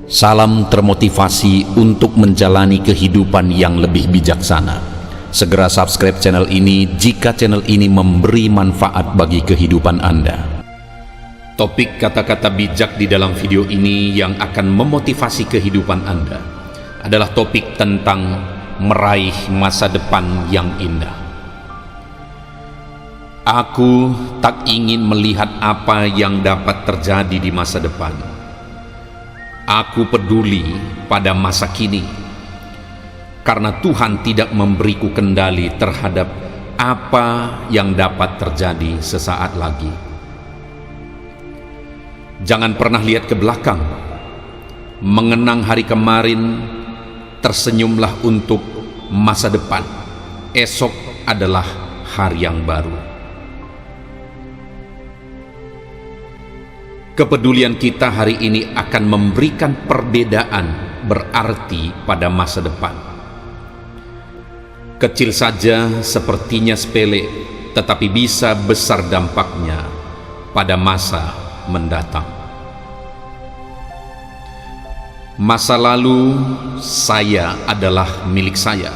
Salam termotivasi untuk menjalani kehidupan yang lebih bijaksana. Segera subscribe channel ini jika channel ini memberi manfaat bagi kehidupan Anda. Topik kata-kata bijak di dalam video ini yang akan memotivasi kehidupan Anda adalah topik tentang meraih masa depan yang indah. Aku tak ingin melihat apa yang dapat terjadi di masa depan. Aku peduli pada masa kini, karena Tuhan tidak memberiku kendali terhadap apa yang dapat terjadi sesaat lagi. Jangan pernah lihat ke belakang, mengenang hari kemarin, tersenyumlah untuk masa depan. Esok adalah hari yang baru. Kepedulian kita hari ini akan memberikan perbedaan berarti pada masa depan. Kecil saja sepertinya sepele, tetapi bisa besar dampaknya pada masa mendatang. Masa lalu saya adalah milik saya,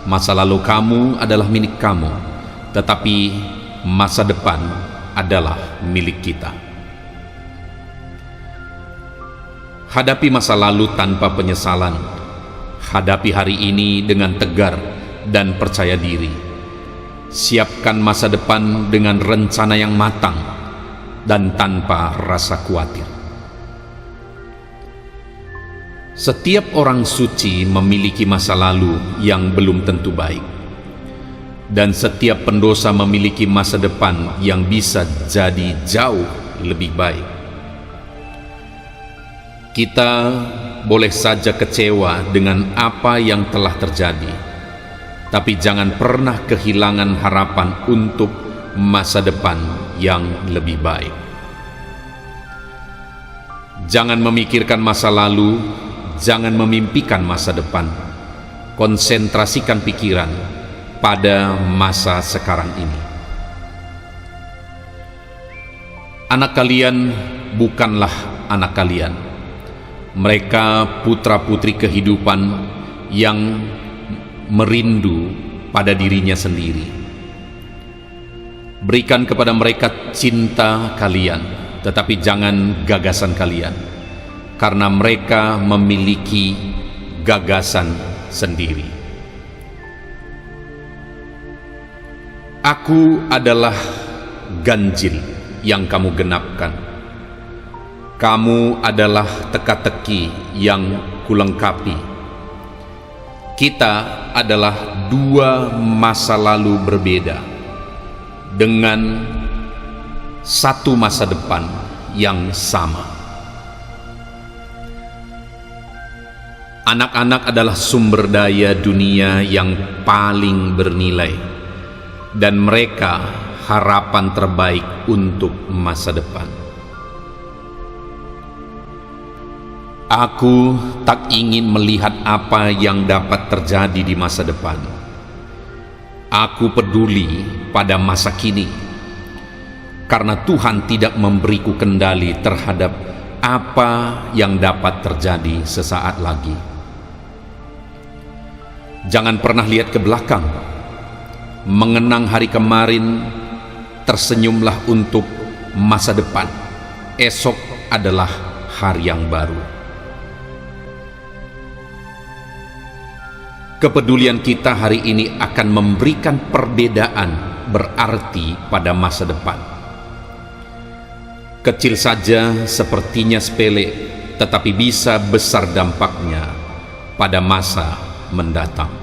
masa lalu kamu adalah milik kamu, tetapi masa depan adalah milik kita. Hadapi masa lalu tanpa penyesalan. Hadapi hari ini dengan tegar dan percaya diri. Siapkan masa depan dengan rencana yang matang dan tanpa rasa khawatir. Setiap orang suci memiliki masa lalu yang belum tentu baik, dan setiap pendosa memiliki masa depan yang bisa jadi jauh lebih baik. Kita boleh saja kecewa dengan apa yang telah terjadi, tapi jangan pernah kehilangan harapan untuk masa depan yang lebih baik. Jangan memikirkan masa lalu, jangan memimpikan masa depan. Konsentrasikan pikiran pada masa sekarang ini. Anak kalian bukanlah anak kalian. Mereka putra-putri kehidupan yang merindu pada dirinya sendiri. Berikan kepada mereka cinta kalian, tetapi jangan gagasan kalian, karena mereka memiliki gagasan sendiri. Aku adalah ganjil yang kamu genapkan. Kamu adalah teka-teki yang kulengkapi. Kita adalah dua masa lalu berbeda dengan satu masa depan yang sama. Anak-anak adalah sumber daya dunia yang paling bernilai, dan mereka harapan terbaik untuk masa depan. Aku tak ingin melihat apa yang dapat terjadi di masa depan. Aku peduli pada masa kini, karena Tuhan tidak memberiku kendali terhadap apa yang dapat terjadi sesaat lagi. Jangan pernah lihat ke belakang, mengenang hari kemarin, tersenyumlah untuk masa depan. Esok adalah hari yang baru. Kepedulian kita hari ini akan memberikan perbedaan berarti pada masa depan. Kecil saja sepertinya sepele, tetapi bisa besar dampaknya pada masa mendatang.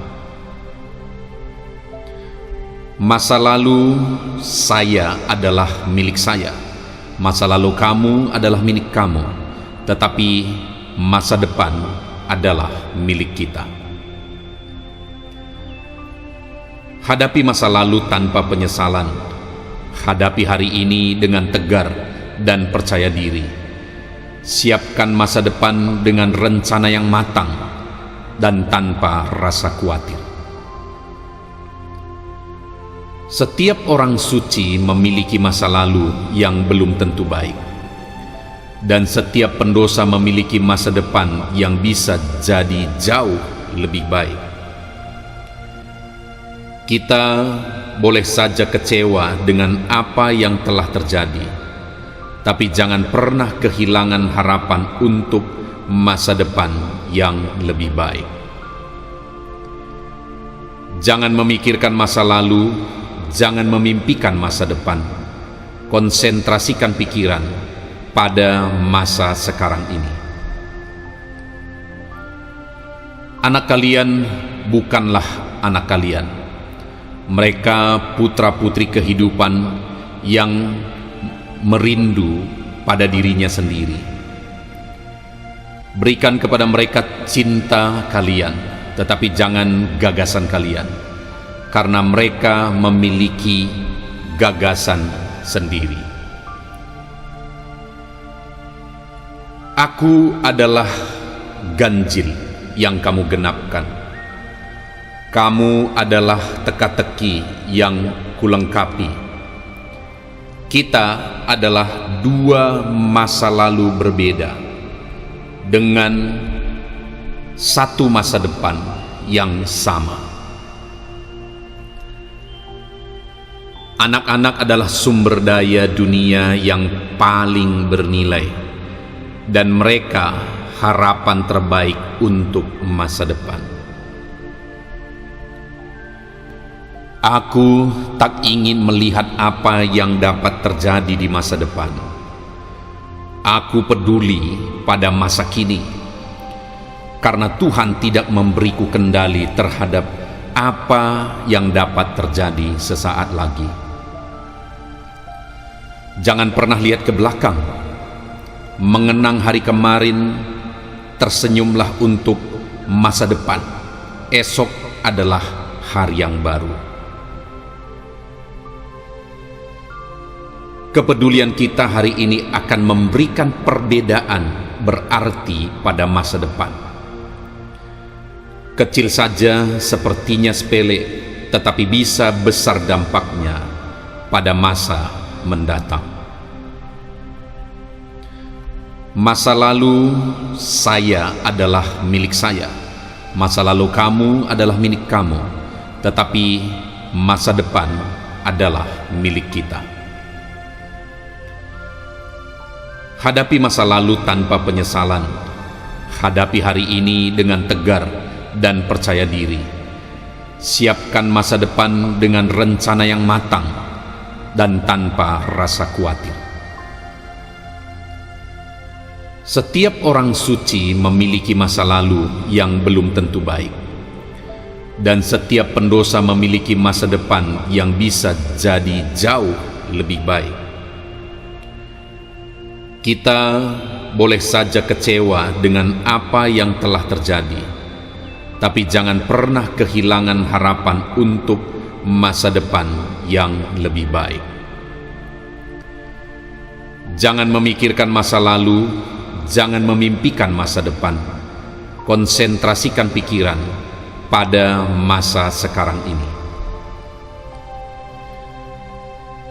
Masa lalu saya adalah milik saya, masa lalu kamu adalah milik kamu, tetapi masa depan adalah milik kita. Hadapi masa lalu tanpa penyesalan. Hadapi hari ini dengan tegar dan percaya diri. Siapkan masa depan dengan rencana yang matang dan tanpa rasa khawatir. Setiap orang suci memiliki masa lalu yang belum tentu baik, dan setiap pendosa memiliki masa depan yang bisa jadi jauh lebih baik. Kita boleh saja kecewa dengan apa yang telah terjadi, tapi jangan pernah kehilangan harapan untuk masa depan yang lebih baik. Jangan memikirkan masa lalu, jangan memimpikan masa depan. Konsentrasikan pikiran pada masa sekarang ini. Anak kalian bukanlah anak kalian. Mereka putra-putri kehidupan yang merindu pada dirinya sendiri. Berikan kepada mereka cinta kalian, tetapi jangan gagasan kalian, karena mereka memiliki gagasan sendiri. Aku adalah ganjil yang kamu genapkan. Kamu adalah teka-teki yang kulengkapi. Kita adalah dua masa lalu berbeda dengan satu masa depan yang sama. Anak-anak adalah sumber daya dunia yang paling bernilai, dan mereka harapan terbaik untuk masa depan. Aku tak ingin melihat apa yang dapat terjadi di masa depan. Aku peduli pada masa kini, karena Tuhan tidak memberiku kendali terhadap apa yang dapat terjadi sesaat lagi. Jangan pernah lihat ke belakang, mengenang hari kemarin, tersenyumlah untuk masa depan. Esok adalah hari yang baru. Kepedulian kita hari ini akan memberikan perbedaan berarti pada masa depan. Kecil saja sepertinya sepele, tetapi bisa besar dampaknya pada masa mendatang. Masa lalu saya adalah milik saya, masa lalu kamu adalah milik kamu, tetapi masa depan adalah milik kita. Hadapi masa lalu tanpa penyesalan. Hadapi hari ini dengan tegar dan percaya diri. Siapkan masa depan dengan rencana yang matang dan tanpa rasa khawatir. Setiap orang suci memiliki masa lalu yang belum tentu baik, dan setiap pendosa memiliki masa depan yang bisa jadi jauh lebih baik. Kita boleh saja kecewa dengan apa yang telah terjadi, tapi jangan pernah kehilangan harapan untuk masa depan yang lebih baik. Jangan memikirkan masa lalu, jangan memimpikan masa depan. Konsentrasikan pikiran pada masa sekarang ini.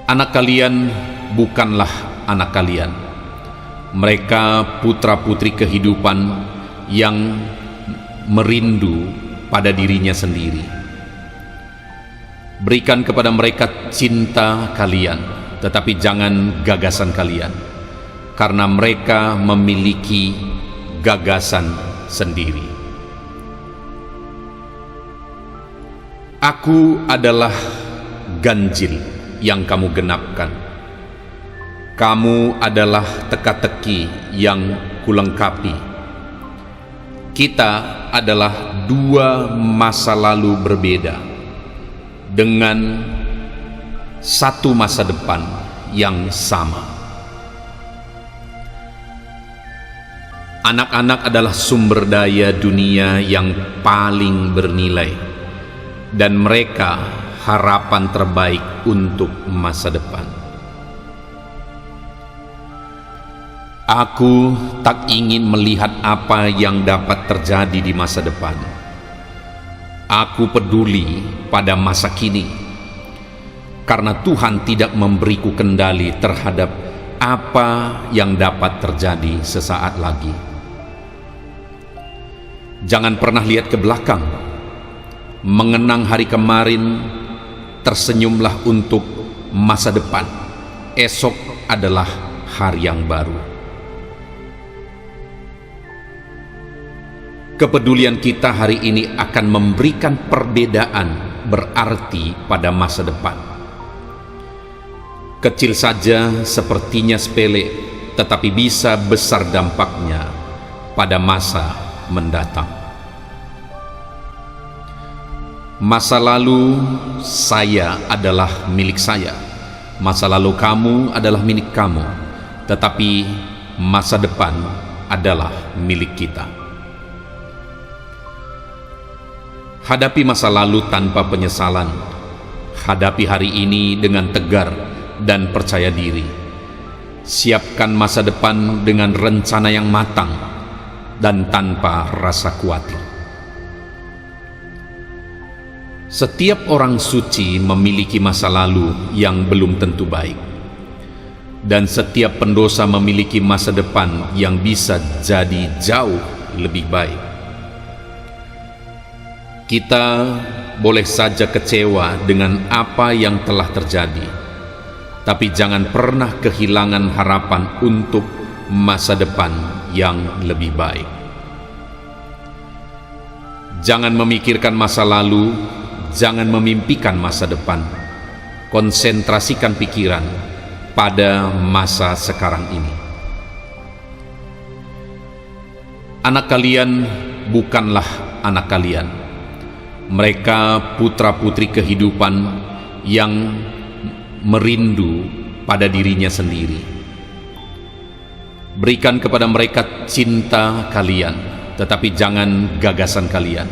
Anak kalian bukanlah anak kalian. Mereka putra-putri kehidupan yang merindu pada dirinya sendiri. Berikan kepada mereka cinta kalian, tetapi jangan gagasan kalian, karena mereka memiliki gagasan sendiri. Aku adalah ganjil yang kamu genapkan. Kamu adalah teka-teki yang kulengkapi. Kita adalah dua masa lalu berbeda dengan satu masa depan yang sama. Anak-anak adalah sumber daya dunia yang paling bernilai, dan mereka harapan terbaik untuk masa depan. Aku tak ingin melihat apa yang dapat terjadi di masa depan. Aku peduli pada masa kini, karena Tuhan tidak memberiku kendali terhadap apa yang dapat terjadi sesaat lagi. Jangan pernah lihat ke belakang, mengenang hari kemarin, tersenyumlah untuk masa depan. Esok adalah hari yang baru. Kepedulian kita hari ini akan memberikan perbedaan berarti pada masa depan. Kecil saja sepertinya sepele, tetapi bisa besar dampaknya pada masa mendatang. Masa lalu saya adalah milik saya, masa lalu kamu adalah milik kamu, tetapi masa depan adalah milik kita. Hadapi masa lalu tanpa penyesalan. Hadapi hari ini dengan tegar dan percaya diri. Siapkan masa depan dengan rencana yang matang dan tanpa rasa khawatir. Setiap orang suci memiliki masa lalu yang belum tentu baik, dan setiap pendosa memiliki masa depan yang bisa jadi jauh lebih baik. Kita boleh saja kecewa dengan apa yang telah terjadi, tapi jangan pernah kehilangan harapan untuk masa depan yang lebih baik. Jangan memikirkan masa lalu, jangan memimpikan masa depan. Konsentrasikan pikiran pada masa sekarang ini. Anak kalian bukanlah anak kalian. Mereka putra-putri kehidupan yang merindu pada dirinya sendiri. Berikan kepada mereka cinta kalian, tetapi jangan gagasan kalian,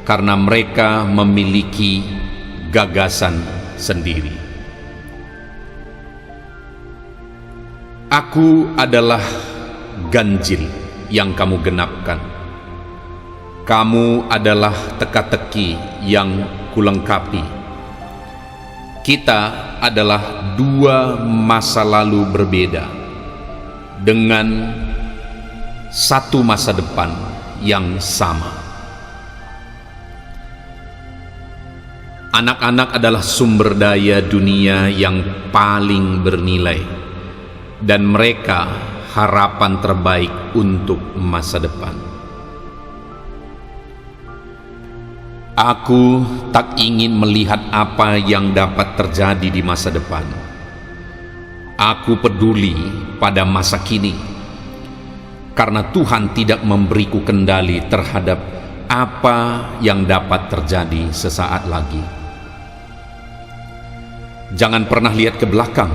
karena mereka memiliki gagasan sendiri. Aku adalah ganjil yang kamu genapkan. Kamu adalah teka-teki yang kulengkapi. Kita adalah dua masa lalu berbeda dengan satu masa depan yang sama. Anak-anak adalah sumber daya dunia yang paling bernilai, dan mereka harapan terbaik untuk masa depan. Aku tak ingin melihat apa yang dapat terjadi di masa depan. Aku peduli pada masa kini, karena Tuhan tidak memberiku kendali terhadap apa yang dapat terjadi sesaat lagi. Jangan pernah lihat ke belakang,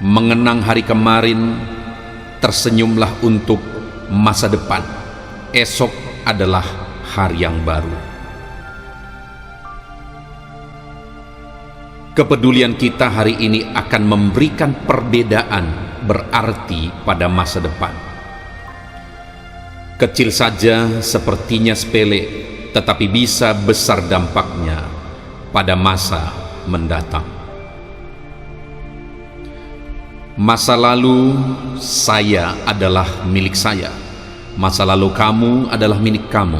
mengenang hari kemarin, tersenyumlah untuk masa depan. Esok adalah hari yang baru. Kepedulian kita hari ini akan memberikan perbedaan berarti pada masa depan. Kecil saja sepertinya sepele, tetapi bisa besar dampaknya pada masa mendatang. Masa lalu saya adalah milik saya, masa lalu kamu adalah milik kamu,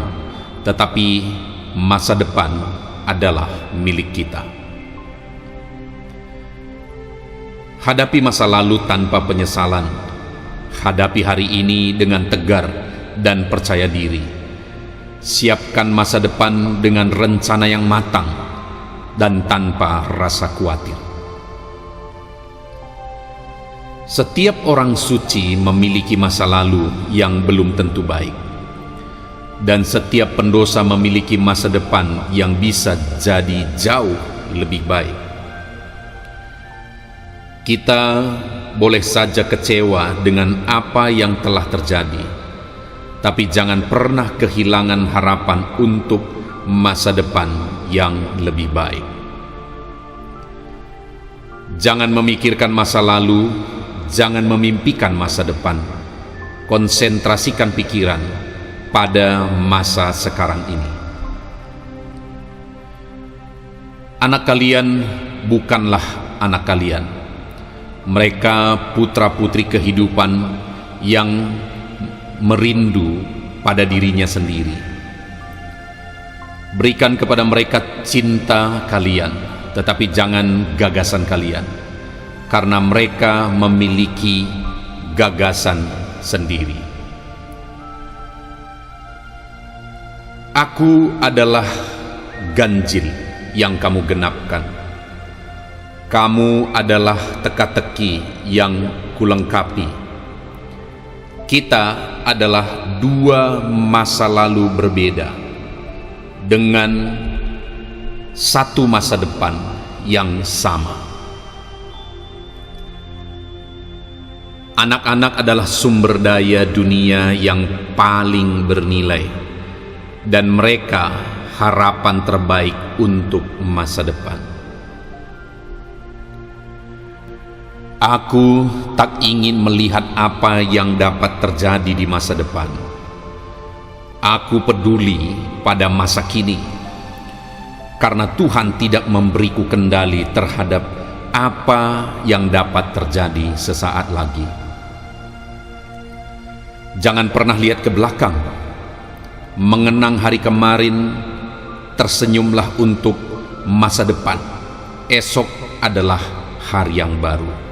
tetapi masa depan adalah milik kita. Hadapi masa lalu tanpa penyesalan. Hadapi hari ini dengan tegar dan percaya diri. Siapkan masa depan dengan rencana yang matang dan tanpa rasa khawatir. Setiap orang suci memiliki masa lalu yang belum tentu baik, dan setiap pendosa memiliki masa depan yang bisa jadi jauh lebih baik. Kita boleh saja kecewa dengan apa yang telah terjadi, tapi jangan pernah kehilangan harapan untuk masa depan yang lebih baik. Jangan memikirkan masa lalu, jangan memimpikan masa depan. Konsentrasikan pikiran pada masa sekarang ini. Anak kalian bukanlah anak kalian. Mereka putra-putri kehidupan yang merindu pada dirinya sendiri. Berikan kepada mereka cinta kalian, tetapi jangan gagasan kalian, karena mereka memiliki gagasan sendiri. Aku adalah ganjil yang kamu genapkan. Kamu adalah teka-teki yang kulengkapi. Kita adalah dua masa lalu berbeda dengan satu masa depan yang sama. Anak-anak adalah sumber daya dunia yang paling bernilai, dan mereka harapan terbaik untuk masa depan. Aku tak ingin melihat apa yang dapat terjadi di masa depan. Aku peduli pada masa kini, karena Tuhan tidak memberiku kendali terhadap apa yang dapat terjadi sesaat lagi. Jangan pernah lihat ke belakang, mengenang hari kemarin, tersenyumlah untuk masa depan. Esok adalah hari yang baru.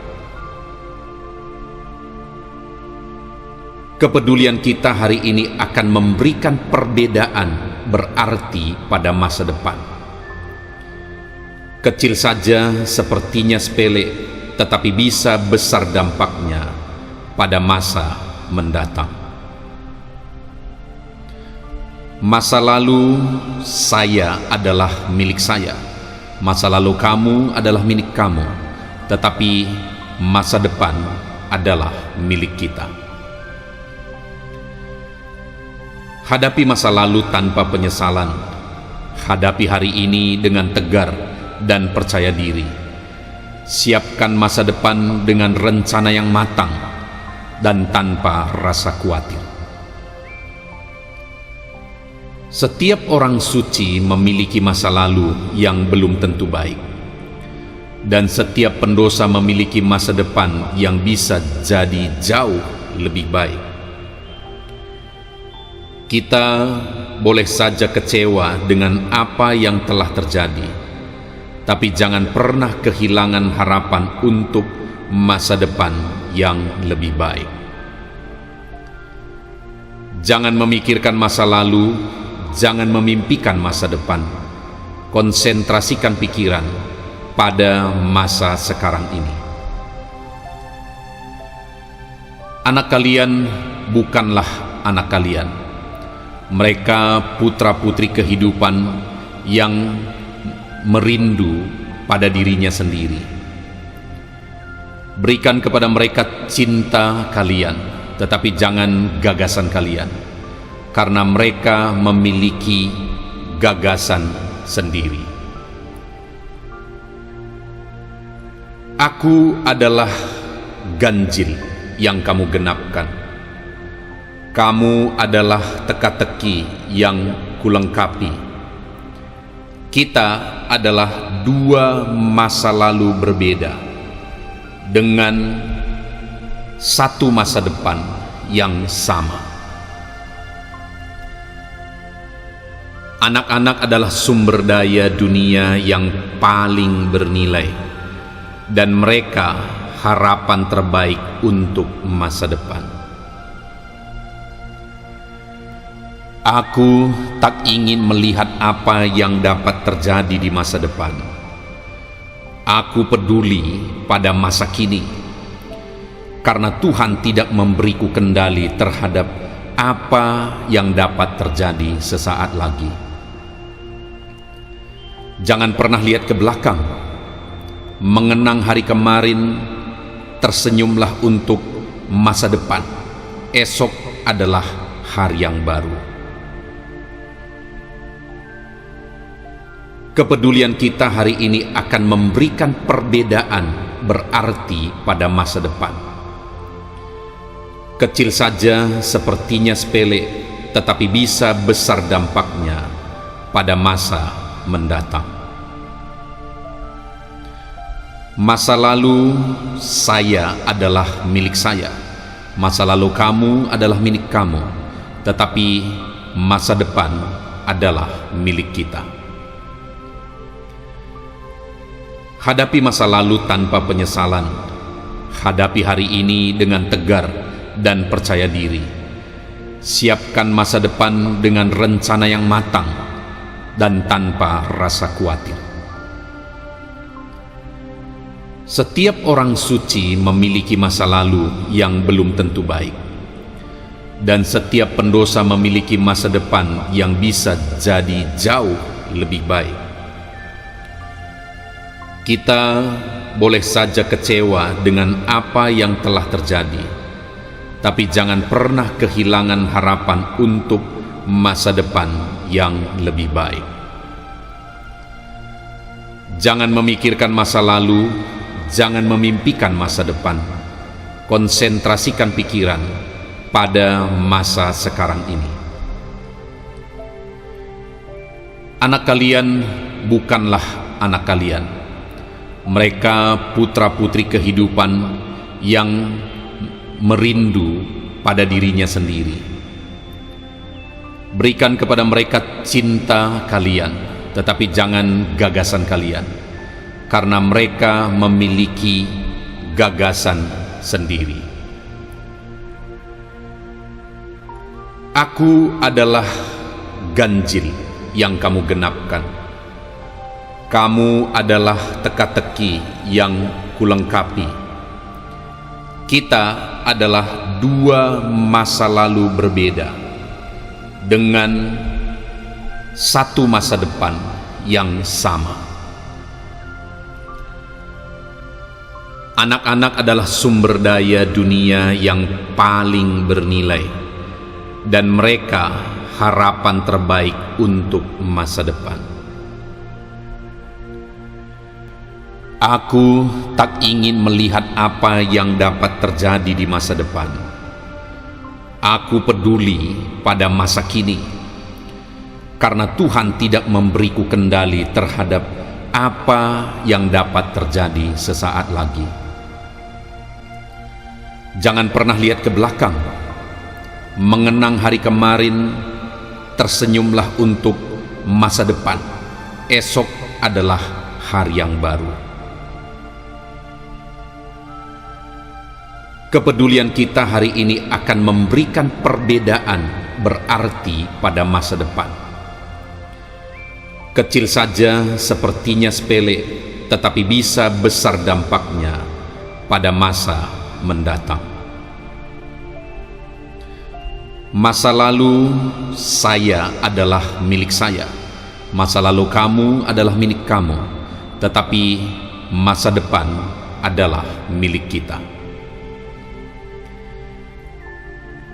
Kepedulian kita hari ini akan memberikan perbedaan berarti pada masa depan. Kecil saja sepertinya sepele, tetapi bisa besar dampaknya pada masa mendatang. Masa lalu saya adalah milik saya, masa lalu kamu adalah milik kamu, tetapi masa depan adalah milik kita. Hadapi masa lalu tanpa penyesalan. Hadapi hari ini dengan tegar dan percaya diri. Siapkan masa depan dengan rencana yang matang dan tanpa rasa khawatir. Setiap orang suci memiliki masa lalu yang belum tentu baik, dan setiap pendosa memiliki masa depan yang bisa jadi jauh lebih baik. Kita boleh saja kecewa dengan apa yang telah terjadi, tapi jangan pernah kehilangan harapan untuk masa depan yang lebih baik. Jangan memikirkan masa lalu, jangan memimpikan masa depan. Konsentrasikan pikiran pada masa sekarang ini. Anak kalian bukanlah anak kalian. Mereka putra-putri kehidupan yang merindu pada dirinya sendiri. Berikan kepada mereka cinta kalian, tetapi jangan gagasan kalian, karena mereka memiliki gagasan sendiri. Aku adalah ganjil yang kamu genapkan. Kamu adalah teka-teki yang kulengkapi. Kita adalah dua masa lalu berbeda dengan satu masa depan yang sama. Anak-anak adalah sumber daya dunia yang paling bernilai, dan mereka harapan terbaik untuk masa depan. Aku tak ingin melihat apa yang dapat terjadi di masa depan. Aku peduli pada masa kini, karena Tuhan tidak memberiku kendali terhadap apa yang dapat terjadi sesaat lagi. Jangan pernah lihat ke belakang, mengenang hari kemarin, tersenyumlah untuk masa depan. Esok adalah hari yang baru. Kepedulian kita hari ini akan memberikan perbedaan berarti pada masa depan. Kecil saja sepertinya sepele, tetapi bisa besar dampaknya pada masa mendatang. Masa lalu saya adalah milik saya, masa lalu kamu adalah milik kamu, tetapi masa depan adalah milik kita. Hadapi masa lalu tanpa penyesalan. Hadapi hari ini dengan tegar dan percaya diri. Siapkan masa depan dengan rencana yang matang dan tanpa rasa khawatir. Setiap orang suci memiliki masa lalu yang belum tentu baik, dan setiap pendosa memiliki masa depan yang bisa jadi jauh lebih baik. Kita boleh saja kecewa dengan apa yang telah terjadi, tapi jangan pernah kehilangan harapan untuk masa depan yang lebih baik. Jangan memikirkan masa lalu, jangan memimpikan masa depan. Konsentrasikan pikiran pada masa sekarang ini. Anak kalian bukanlah anak kalian. Mereka putra-putri kehidupan yang merindu pada dirinya sendiri. Berikan kepada mereka cinta kalian, tetapi jangan gagasan kalian, karena mereka memiliki gagasan sendiri. Aku adalah ganjil yang kamu genapkan. Kamu adalah teka-teki yang kulengkapi. Kita adalah dua masa lalu berbeda dengan satu masa depan yang sama. Anak-anak adalah sumber daya dunia yang paling bernilai, dan mereka harapan terbaik untuk masa depan. Aku tak ingin melihat apa yang dapat terjadi di masa depan. Aku peduli pada masa kini, karena Tuhan tidak memberiku kendali terhadap apa yang dapat terjadi sesaat lagi. Jangan pernah lihat ke belakang. Mengenang hari kemarin, tersenyumlah untuk masa depan. Esok adalah hari yang baru. Kepedulian kita hari ini akan memberikan perbedaan berarti pada masa depan. Kecil saja sepertinya sepele, tetapi bisa besar dampaknya pada masa mendatang. Masa lalu saya adalah milik saya, masa lalu kamu adalah milik kamu, tetapi masa depan adalah milik kita.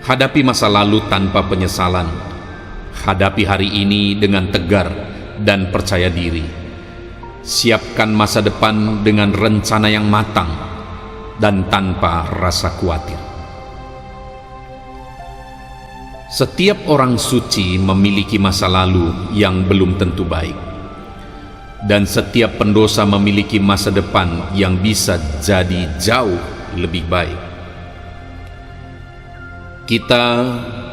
Hadapi masa lalu tanpa penyesalan. Hadapi hari ini dengan tegar dan percaya diri. Siapkan masa depan dengan rencana yang matang dan tanpa rasa khawatir. Setiap orang suci memiliki masa lalu yang belum tentu baik, dan setiap pendosa memiliki masa depan yang bisa jadi jauh lebih baik. Kita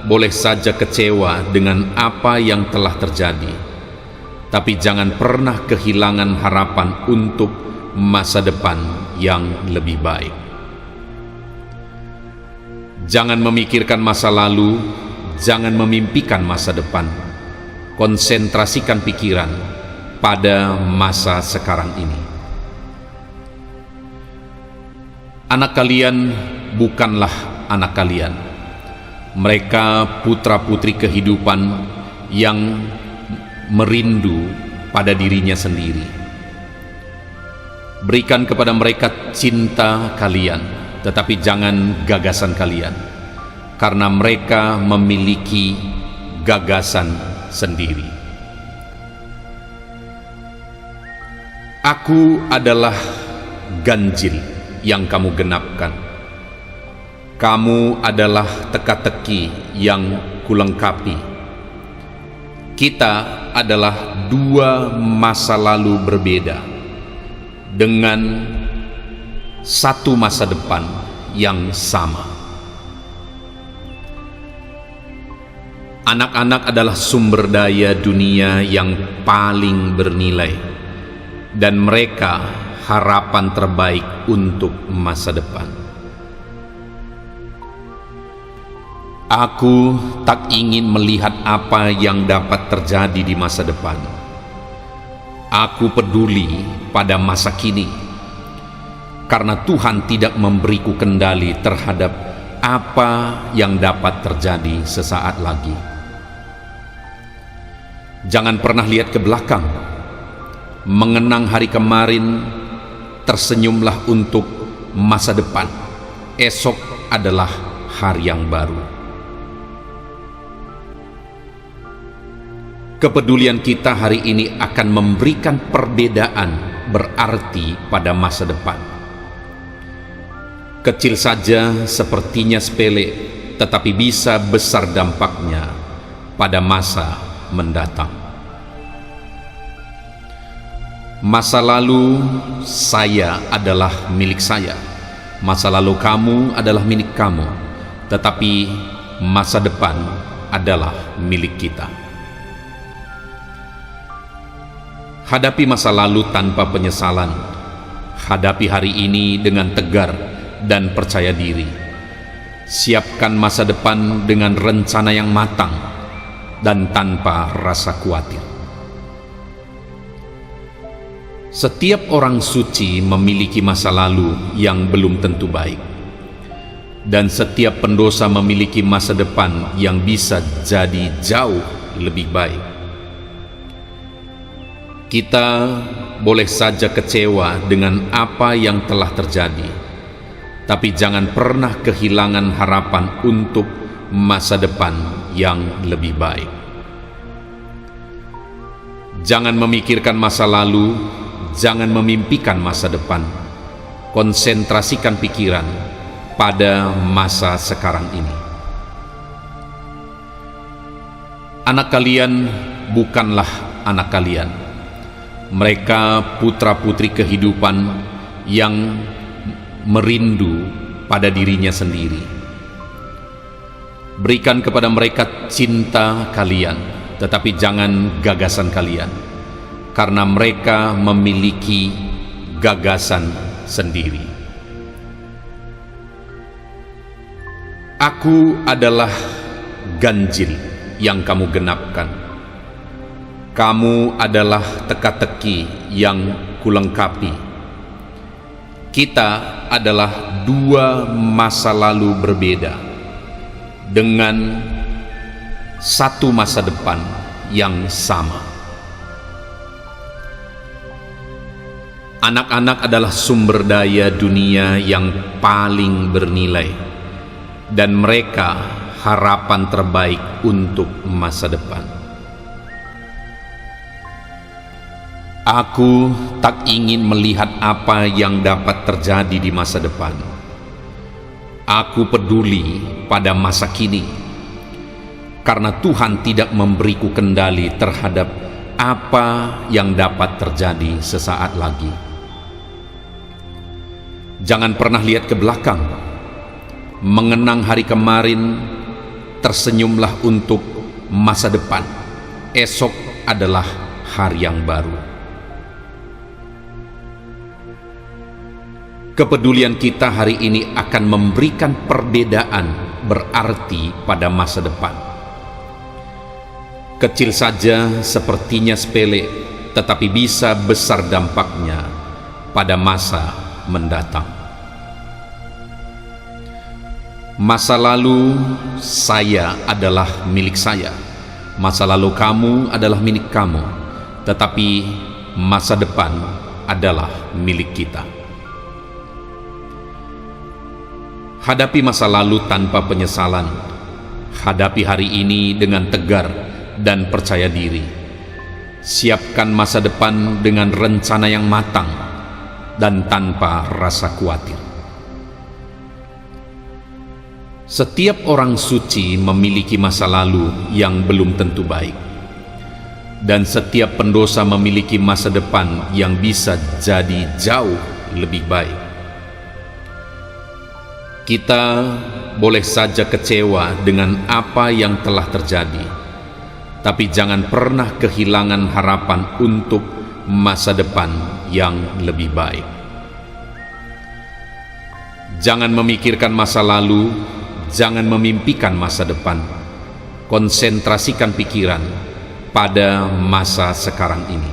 boleh saja kecewa dengan apa yang telah terjadi, tapi jangan pernah kehilangan harapan untuk masa depan yang lebih baik. Jangan memikirkan masa lalu, jangan memimpikan masa depan. Konsentrasikan pikiran pada masa sekarang ini. Anak kalian bukanlah anak kalian. Mereka putra-putri kehidupan yang merindu pada dirinya sendiri. Berikan kepada mereka cinta kalian, tetapi jangan gagasan kalian, karena mereka memiliki gagasan sendiri. Aku adalah ganjil yang kamu genapkan. Kamu adalah teka-teki yang kulengkapi. Kita adalah dua masa lalu berbeda dengan satu masa depan yang sama. Anak-anak adalah sumber daya dunia yang paling bernilai, dan mereka harapan terbaik untuk masa depan. Aku tak ingin melihat apa yang dapat terjadi di masa depan. Aku peduli pada masa kini, karena Tuhan tidak memberiku kendali terhadap apa yang dapat terjadi sesaat lagi. Jangan pernah lihat ke belakang, mengenang hari kemarin, tersenyumlah untuk masa depan. Esok adalah hari yang baru. Kepedulian kita hari ini akan memberikan perbedaan berarti pada masa depan. Kecil saja sepertinya sepele, tetapi bisa besar dampaknya pada masa mendatang. Masa lalu saya adalah milik saya, masa lalu kamu adalah milik kamu, tetapi masa depan adalah milik kita. Hadapi masa lalu tanpa penyesalan. Hadapi hari ini dengan tegar dan percaya diri. Siapkan masa depan dengan rencana yang matang dan tanpa rasa khawatir. Setiap orang suci memiliki masa lalu yang belum tentu baik, dan setiap pendosa memiliki masa depan yang bisa jadi jauh lebih baik. Kita boleh saja kecewa dengan apa yang telah terjadi, tapi jangan pernah kehilangan harapan untuk masa depan yang lebih baik. Jangan memikirkan masa lalu, jangan memimpikan masa depan. Konsentrasikan pikiran pada masa sekarang ini. Anak kalian bukanlah anak kalian. Mereka putra-putri kehidupan yang merindu pada dirinya sendiri. Berikan kepada mereka cinta kalian, tetapi jangan gagasan kalian, karena mereka memiliki gagasan sendiri. Aku adalah ganjil yang kamu genapkan. Kamu adalah teka-teki yang kulengkapi. Kita adalah dua masa lalu berbeda dengan satu masa depan yang sama. Anak-anak adalah sumber daya dunia yang paling bernilai, dan mereka harapan terbaik untuk masa depan. Aku tak ingin melihat apa yang dapat terjadi di masa depan. Aku peduli pada masa kini, karena Tuhan tidak memberiku kendali terhadap apa yang dapat terjadi sesaat lagi. Jangan pernah lihat ke belakang, mengenang hari kemarin, tersenyumlah untuk masa depan. Esok adalah hari yang baru. Kepedulian kita hari ini akan memberikan perbedaan berarti pada masa depan. Kecil saja sepertinya sepele, tetapi bisa besar dampaknya pada masa mendatang. Masa lalu saya adalah milik saya, masa lalu kamu adalah milik kamu, tetapi masa depan adalah milik kita. Hadapi masa lalu tanpa penyesalan. Hadapi hari ini dengan tegar dan percaya diri. Siapkan masa depan dengan rencana yang matang dan tanpa rasa khawatir. Setiap orang suci memiliki masa lalu yang belum tentu baik, dan setiap pendosa memiliki masa depan yang bisa jadi jauh lebih baik. Kita boleh saja kecewa dengan apa yang telah terjadi, tapi jangan pernah kehilangan harapan untuk masa depan yang lebih baik. Jangan memikirkan masa lalu, jangan memimpikan masa depan. Konsentrasikan pikiran pada masa sekarang ini.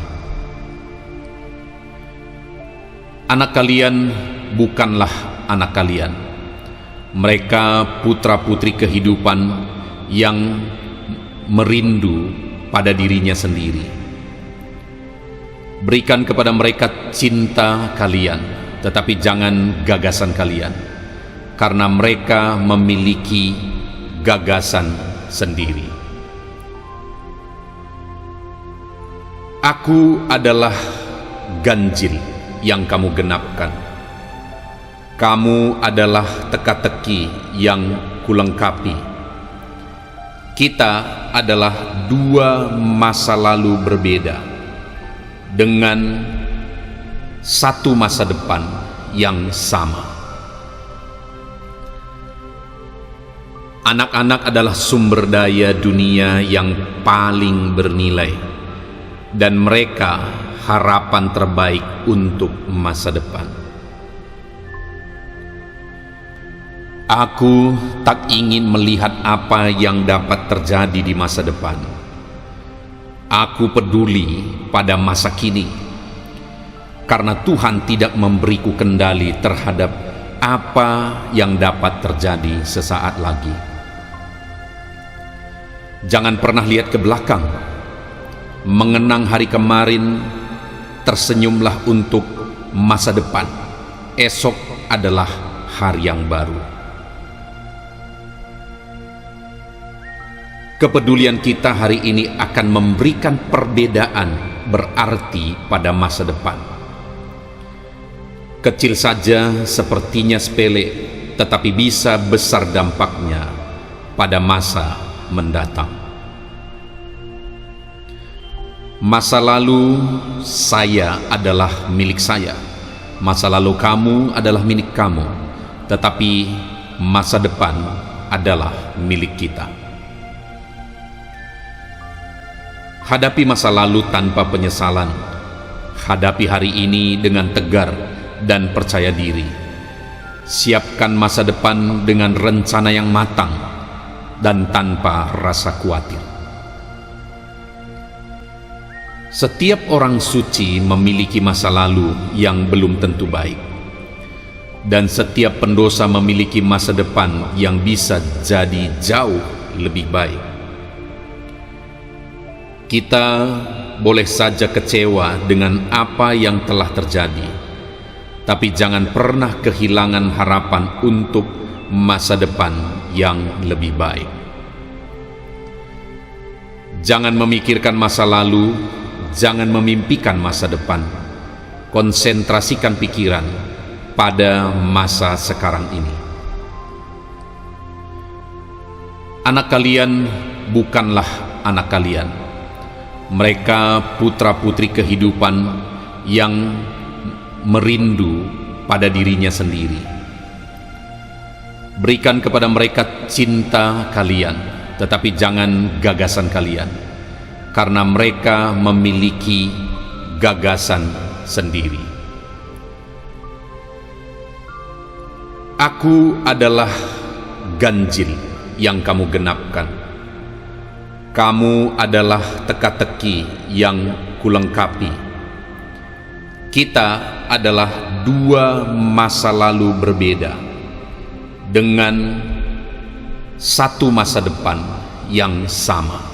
Anak kalian bukanlah anak kalian. Mereka putra-putri kehidupan yang merindu pada dirinya sendiri. Berikan kepada mereka cinta kalian, tetapi jangan gagasan kalian, karena mereka memiliki gagasan sendiri. Aku adalah ganjil yang kamu genapkan. Kamu adalah teka-teki yang kulengkapi. Kita adalah dua masa lalu berbeda dengan satu masa depan yang sama. Anak-anak adalah sumber daya dunia yang paling bernilai, dan mereka harapan terbaik untuk masa depan. Aku tak ingin melihat apa yang dapat terjadi di masa depan. Aku peduli pada masa kini, karena Tuhan tidak memberiku kendali terhadap apa yang dapat terjadi sesaat lagi. Jangan pernah lihat ke belakang, mengenang hari kemarin, tersenyumlah untuk masa depan. Esok adalah hari yang baru. Kepedulian kita hari ini akan memberikan perbedaan berarti pada masa depan. Kecil saja sepertinya sepele, tetapi bisa besar dampaknya pada masa mendatang. Masa lalu saya adalah milik saya, masa lalu kamu adalah milik kamu, tetapi masa depan adalah milik kita. Hadapi masa lalu tanpa penyesalan. Hadapi hari ini dengan tegar dan percaya diri. Siapkan masa depan dengan rencana yang matang dan tanpa rasa khawatir. Setiap orang suci memiliki masa lalu yang belum tentu baik, dan setiap pendosa memiliki masa depan yang bisa jadi jauh lebih baik. Kita boleh saja kecewa dengan apa yang telah terjadi, tapi jangan pernah kehilangan harapan untuk masa depan yang lebih baik. Jangan memikirkan masa lalu, jangan memimpikan masa depan. Konsentrasikan pikiran pada masa sekarang ini. Anak kalian bukanlah anak kalian. Mereka putra-putri kehidupan yang merindu pada dirinya sendiri. Berikan kepada mereka cinta kalian, tetapi jangan gagasan kalian, karena mereka memiliki gagasan sendiri. Aku adalah ganjil yang kamu genapkan. Kamu adalah teka-teki yang kulengkapi. Kita adalah dua masa lalu berbeda dengan satu masa depan yang sama.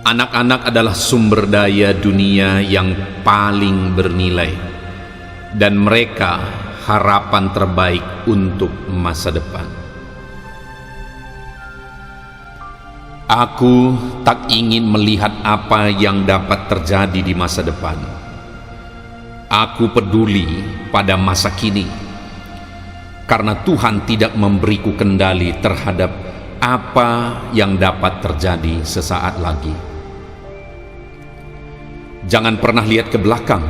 Anak-anak adalah sumber daya dunia yang paling bernilai, dan mereka harapan terbaik untuk masa depan. Aku tak ingin melihat apa yang dapat terjadi di masa depan. Aku peduli pada masa kini, karena Tuhan tidak memberiku kendali terhadap apa yang dapat terjadi sesaat lagi. Jangan pernah lihat ke belakang,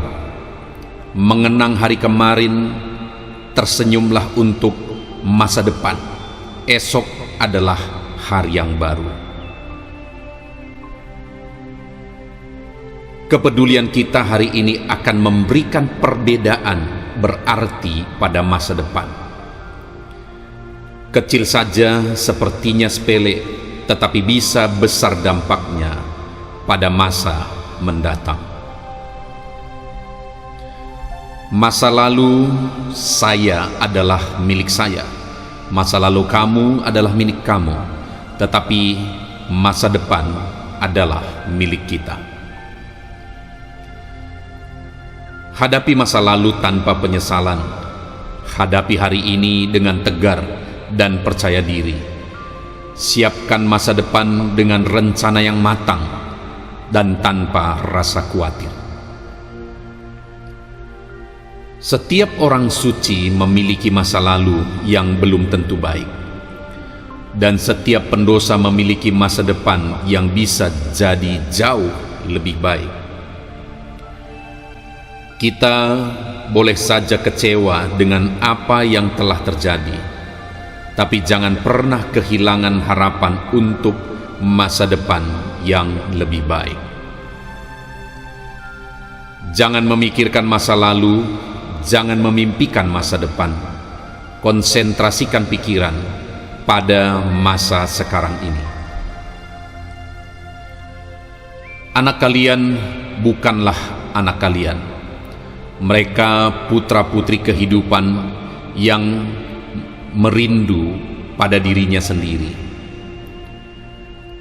mengenang hari kemarin, tersenyumlah untuk masa depan. Esok adalah hari yang baru. Kepedulian kita hari ini akan memberikan perbedaan berarti pada masa depan. Kecil saja sepertinya sepele, tetapi bisa besar dampaknya pada masa mendatang. Masa lalu saya adalah milik saya, masa lalu kamu adalah milik kamu, tetapi masa depan adalah milik kita. Hadapi masa lalu tanpa penyesalan. Hadapi hari ini dengan tegar dan percaya diri. Siapkan masa depan dengan rencana yang matang dan tanpa rasa khawatir. Setiap orang suci memiliki masa lalu yang belum tentu baik, dan setiap pendosa memiliki masa depan yang bisa jadi jauh lebih baik. Kita boleh saja kecewa dengan apa yang telah terjadi, tapi jangan pernah kehilangan harapan untuk masa depan yang lebih baik. Jangan memikirkan masa lalu, jangan memimpikan masa depan. Konsentrasikan pikiran pada masa sekarang ini. Anak kalian bukanlah anak kalian. Mereka putra-putri kehidupan yang merindu pada dirinya sendiri.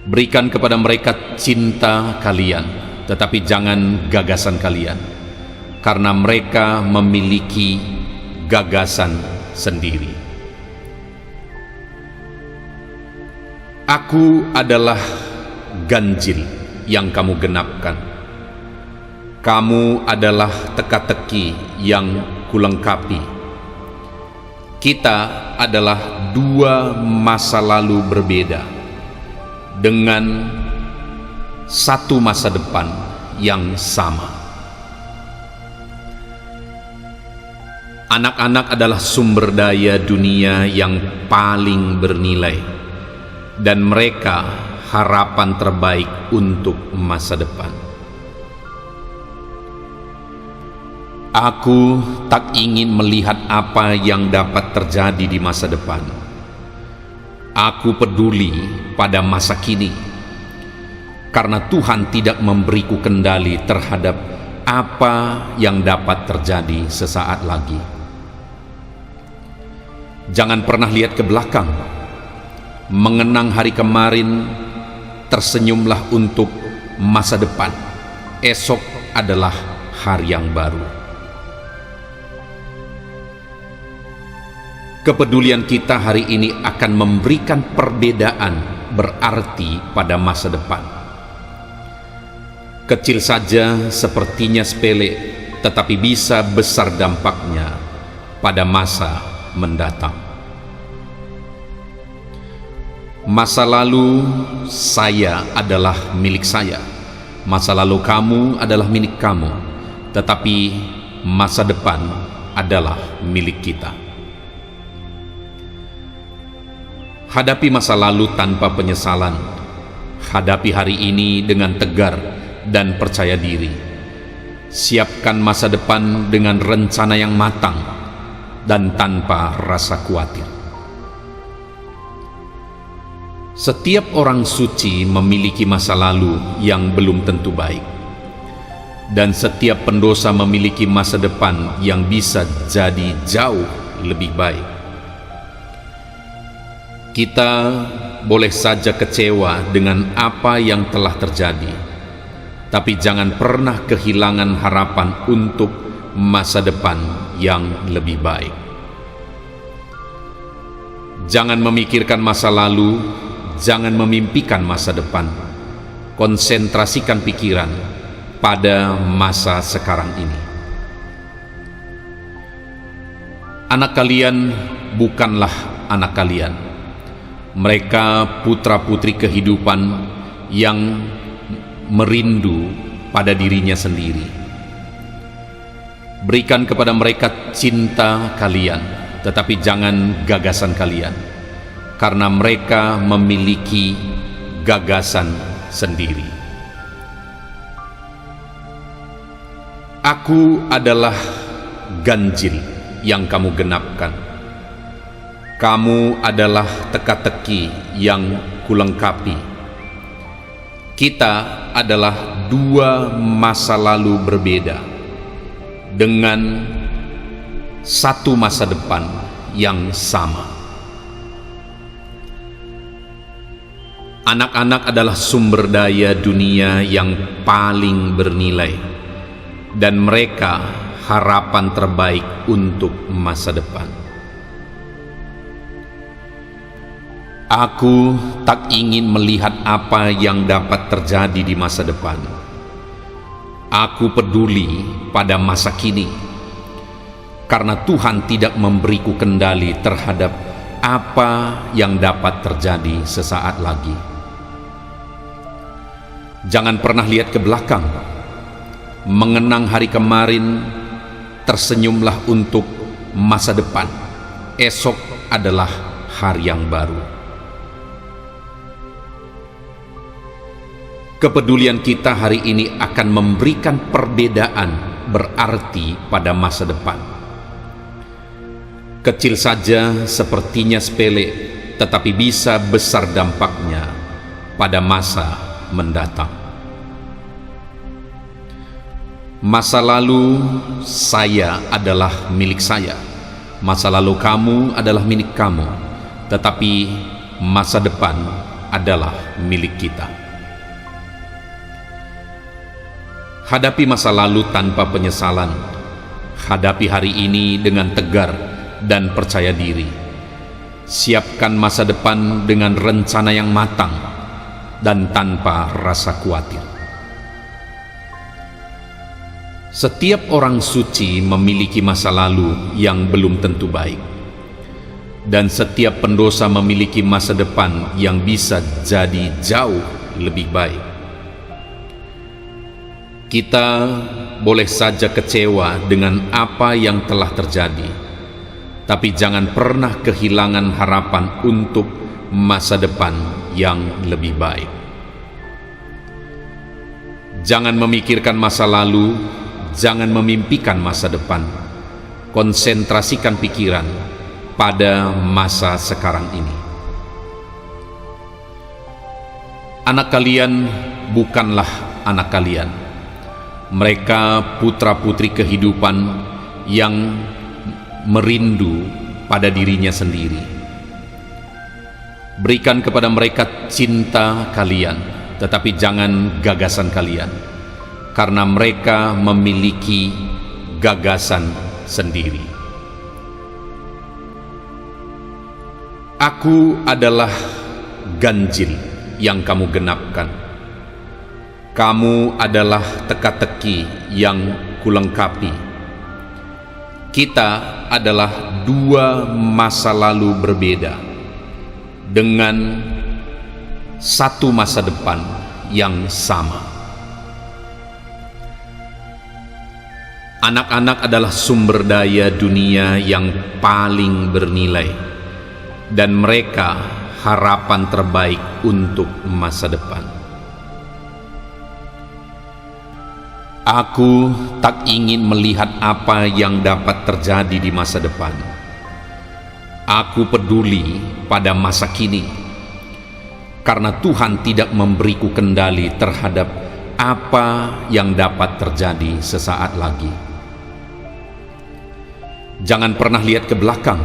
Berikan kepada mereka cinta kalian, tetapi jangan gagasan kalian, karena mereka memiliki gagasan sendiri. Aku adalah ganjil yang kamu genapkan. Kamu adalah teka-teki yang kulengkapi. Kita adalah dua masa lalu berbeda dengan satu masa depan yang sama. Anak-anak adalah sumber daya dunia yang paling bernilai, dan mereka harapan terbaik untuk masa depan. Aku tak ingin melihat apa yang dapat terjadi di masa depan. Aku peduli pada masa kini, karena Tuhan tidak memberiku kendali terhadap apa yang dapat terjadi sesaat lagi. Jangan pernah lihat ke belakang, mengenang hari kemarin, tersenyumlah untuk masa depan. Esok adalah hari yang baru. Kepedulian kita hari ini akan memberikan perbedaan berarti pada masa depan. Kecil saja sepertinya sepele, tetapi bisa besar dampaknya pada masa mendatang. Masa lalu saya adalah milik saya, masa lalu kamu adalah milik kamu, tetapi masa depan adalah milik kita. Hadapi masa lalu tanpa penyesalan. Hadapi hari ini dengan tegar dan percaya diri. Siapkan masa depan dengan rencana yang matang dan tanpa rasa khawatir. Setiap orang suci memiliki masa lalu yang belum tentu baik, dan setiap pendosa memiliki masa depan yang bisa jadi jauh lebih baik. Kita boleh saja kecewa dengan apa yang telah terjadi, tapi jangan pernah kehilangan harapan untuk masa depan yang lebih baik. Jangan memikirkan masa lalu, jangan memimpikan masa depan. Konsentrasikan pikiran pada masa sekarang ini. Anak kalian bukanlah anak kalian. Mereka putra-putri kehidupan yang merindu pada dirinya sendiri. Berikan kepada mereka cinta kalian, tetapi jangan gagasan kalian, karena mereka memiliki gagasan sendiri. Aku adalah ganjil yang kamu genapkan. Kamu adalah teka-teki yang kulengkapi. Kita adalah dua masa lalu berbeda dengan satu masa depan yang sama. Anak-anak adalah sumber daya dunia yang paling bernilai, dan mereka harapan terbaik untuk masa depan. Aku tak ingin melihat apa yang dapat terjadi di masa depan. Aku peduli pada masa kini, karena Tuhan tidak memberiku kendali terhadap apa yang dapat terjadi sesaat lagi. Jangan pernah lihat ke belakang, mengenang hari kemarin, tersenyumlah untuk masa depan. Esok adalah hari yang baru. Kepedulian kita hari ini akan memberikan perbedaan berarti pada masa depan. Kecil saja sepertinya sepele, tetapi bisa besar dampaknya pada masa mendatang. Masa lalu saya adalah milik saya, masa lalu kamu adalah milik kamu, tetapi masa depan adalah milik kita. Hadapi masa lalu tanpa penyesalan. Hadapi hari ini dengan tegar dan percaya diri. Siapkan masa depan dengan rencana yang matang dan tanpa rasa khawatir. Setiap orang suci memiliki masa lalu yang belum tentu baik, dan setiap pendosa memiliki masa depan yang bisa jadi jauh lebih baik. Kita boleh saja kecewa dengan apa yang telah terjadi, tapi jangan pernah kehilangan harapan untuk masa depan yang lebih baik. Jangan memikirkan masa lalu, jangan memimpikan masa depan. Konsentrasikan pikiran pada masa sekarang ini. Anak kalian bukanlah anak kalian. Mereka putra-putri kehidupan yang merindu pada dirinya sendiri. Berikan kepada mereka cinta kalian, tetapi jangan gagasan kalian, karena mereka memiliki gagasan sendiri. Aku adalah ganjil yang kamu genapkan. Kamu adalah teka-teki yang kulengkapi. Kita adalah dua masa lalu berbeda dengan satu masa depan yang sama. Anak-anak adalah sumber daya dunia yang paling bernilai, dan mereka harapan terbaik untuk masa depan. Aku tak ingin melihat apa yang dapat terjadi di masa depan. Aku peduli pada masa kini, karena Tuhan tidak memberiku kendali terhadap apa yang dapat terjadi sesaat lagi. Jangan pernah lihat ke belakang,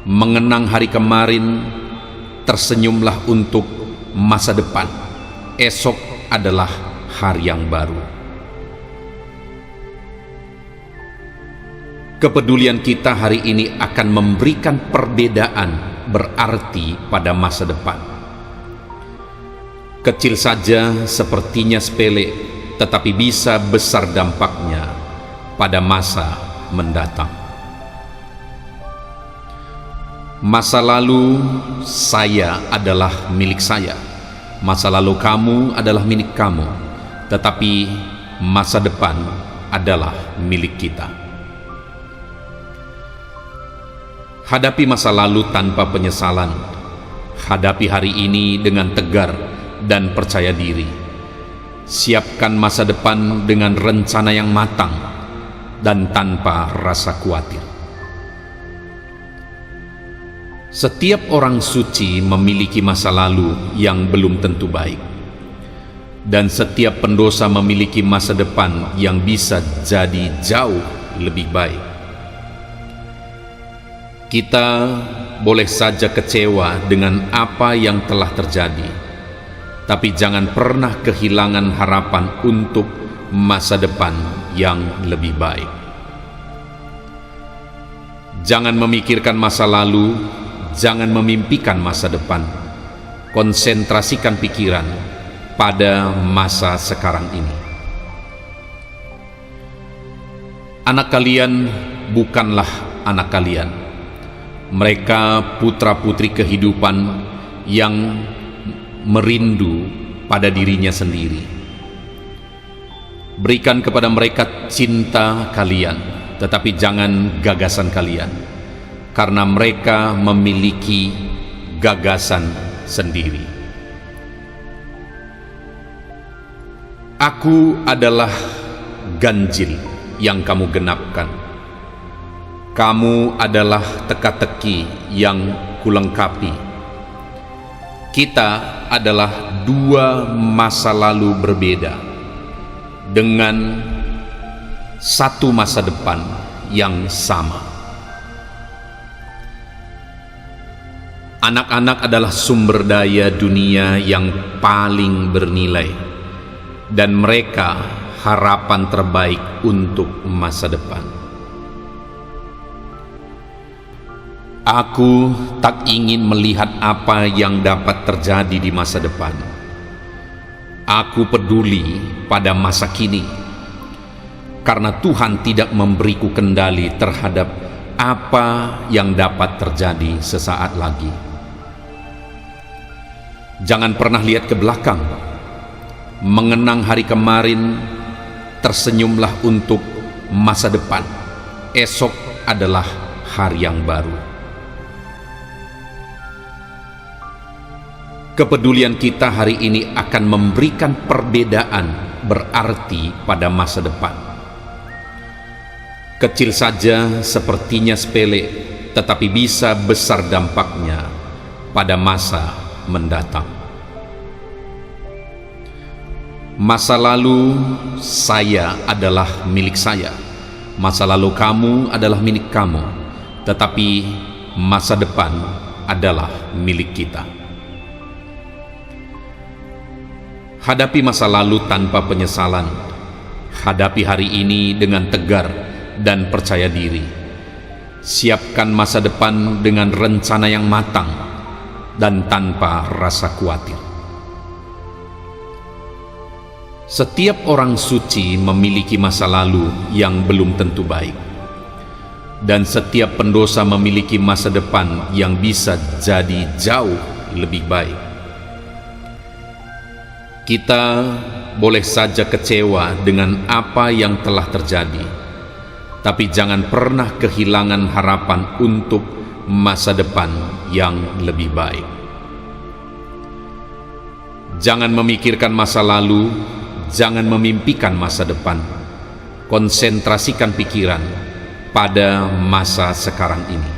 mengenang hari kemarin, tersenyumlah untuk masa depan. Esok adalah hari yang baru. Kepedulian kita hari ini akan memberikan perbedaan berarti pada masa depan. Kecil saja sepertinya sepele, tetapi bisa besar dampaknya pada masa mendatang. Masa lalu saya adalah milik saya, masa lalu kamu adalah milik kamu, tetapi masa depan adalah milik kita. Hadapi masa lalu tanpa penyesalan. Hadapi hari ini dengan tegar dan percaya diri. Siapkan masa depan dengan rencana yang matang dan tanpa rasa khawatir. Setiap orang suci memiliki masa lalu yang belum tentu baik, dan setiap pendosa memiliki masa depan yang bisa jadi jauh lebih baik. Kita boleh saja kecewa dengan apa yang telah terjadi, tapi jangan pernah kehilangan harapan untuk masa depan yang lebih baik. Jangan memikirkan masa lalu, jangan memimpikan masa depan. Konsentrasikan pikiran pada masa sekarang ini. Anak kalian bukanlah anak kalian. Mereka putra-putri kehidupan yang merindu pada dirinya sendiri. Berikan kepada mereka cinta kalian, tetapi jangan gagasan kalian, karena mereka memiliki gagasan sendiri. Aku adalah ganjil yang kamu genapkan. Kamu adalah teka-teki yang kulengkapi. Kita adalah dua masa lalu berbeda dengan satu masa depan yang sama. Anak-anak adalah sumber daya dunia yang paling bernilai, dan mereka harapan terbaik untuk masa depan. Aku tak ingin melihat apa yang dapat terjadi di masa depan. Aku peduli pada masa kini, karena Tuhan tidak memberiku kendali terhadap apa yang dapat terjadi sesaat lagi. Jangan pernah lihat ke belakang, mengenang hari kemarin, tersenyumlah untuk masa depan. Esok adalah hari yang baru. Kepedulian kita hari ini akan memberikan perbedaan berarti pada masa depan. Kecil saja sepertinya sepele, tetapi bisa besar dampaknya pada masa mendatang. Masa lalu saya adalah milik saya, masa lalu kamu adalah milik kamu, tetapi masa depan adalah milik kita. Hadapi masa lalu tanpa penyesalan. Hadapi hari ini dengan tegar dan percaya diri. Siapkan masa depan dengan rencana yang matang dan tanpa rasa khawatir. Setiap orang suci memiliki masa lalu yang belum tentu baik, dan setiap pendosa memiliki masa depan yang bisa jadi jauh lebih baik. Kita boleh saja kecewa dengan apa yang telah terjadi, tapi jangan pernah kehilangan harapan untuk masa depan yang lebih baik. Jangan memikirkan masa lalu, jangan memimpikan masa depan. Konsentrasikan pikiran pada masa sekarang ini.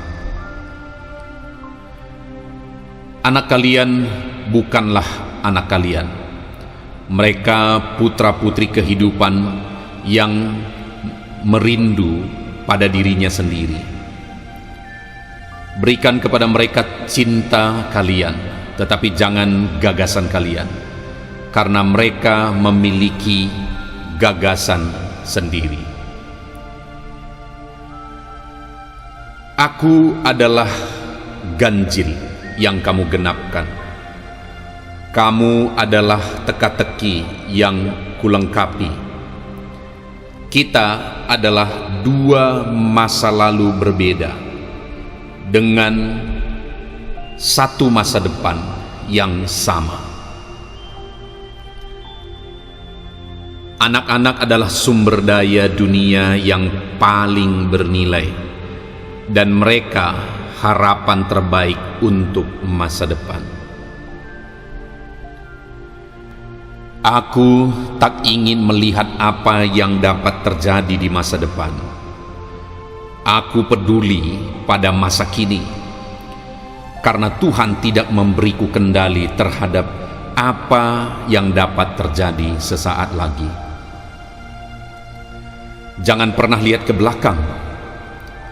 Anak kalian bukanlah anak kalian. Mereka putra-putri kehidupan yang merindu pada dirinya sendiri. Berikan kepada mereka cinta kalian, tetapi jangan gagasan kalian, karena mereka memiliki gagasan sendiri. Aku adalah ganjil yang kamu genapkan. Kamu adalah teka-teki yang kulengkapi. Kita adalah dua masa lalu berbeda dengan satu masa depan yang sama. Anak-anak adalah sumber daya dunia yang paling bernilai, dan mereka harapan terbaik untuk masa depan. Aku tak ingin melihat apa yang dapat terjadi di masa depan. Aku peduli pada masa kini, karena Tuhan tidak memberiku kendali terhadap apa yang dapat terjadi sesaat lagi. Jangan pernah lihat ke belakang,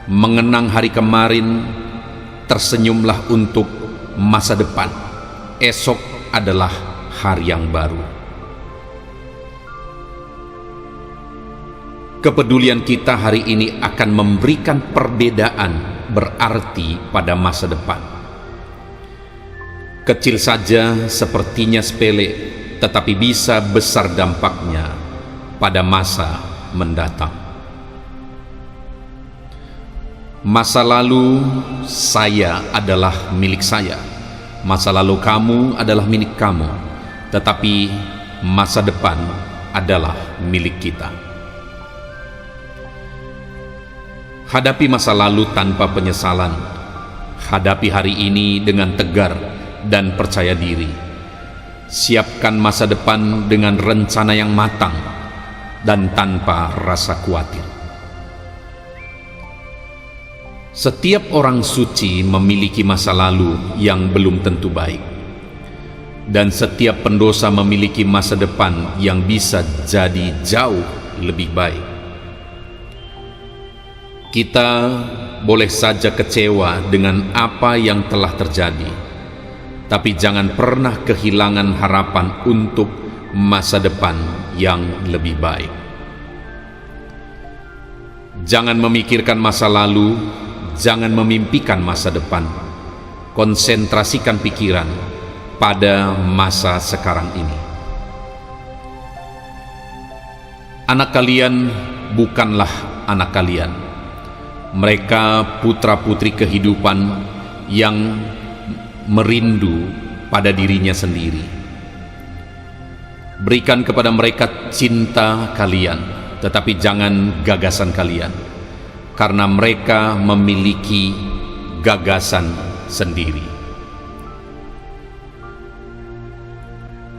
mengenang hari kemarin, tersenyumlah untuk masa depan. Esok adalah hari yang baru. Kepedulian kita hari ini akan memberikan perbedaan berarti pada masa depan. Kecil saja sepertinya sepele, tetapi bisa besar dampaknya pada masa mendatang. Masa lalu saya adalah milik saya, masa lalu kamu adalah milik kamu, tetapi masa depan adalah milik kita. Hadapi masa lalu tanpa penyesalan. Hadapi hari ini dengan tegar dan percaya diri. Siapkan masa depan dengan rencana yang matang dan tanpa rasa khawatir. Setiap orang suci memiliki masa lalu yang belum tentu baik, dan setiap pendosa memiliki masa depan yang bisa jadi jauh lebih baik. Kita boleh saja kecewa dengan apa yang telah terjadi, tapi jangan pernah kehilangan harapan untuk masa depan yang lebih baik. Jangan memikirkan masa lalu, jangan memimpikan masa depan. Konsentrasikan pikiran pada masa sekarang ini. Anak kalian bukanlah anak kalian. Mereka putra-putri kehidupan yang merindu pada dirinya sendiri. Berikan kepada mereka cinta kalian, tetapi jangan gagasan kalian, karena mereka memiliki gagasan sendiri.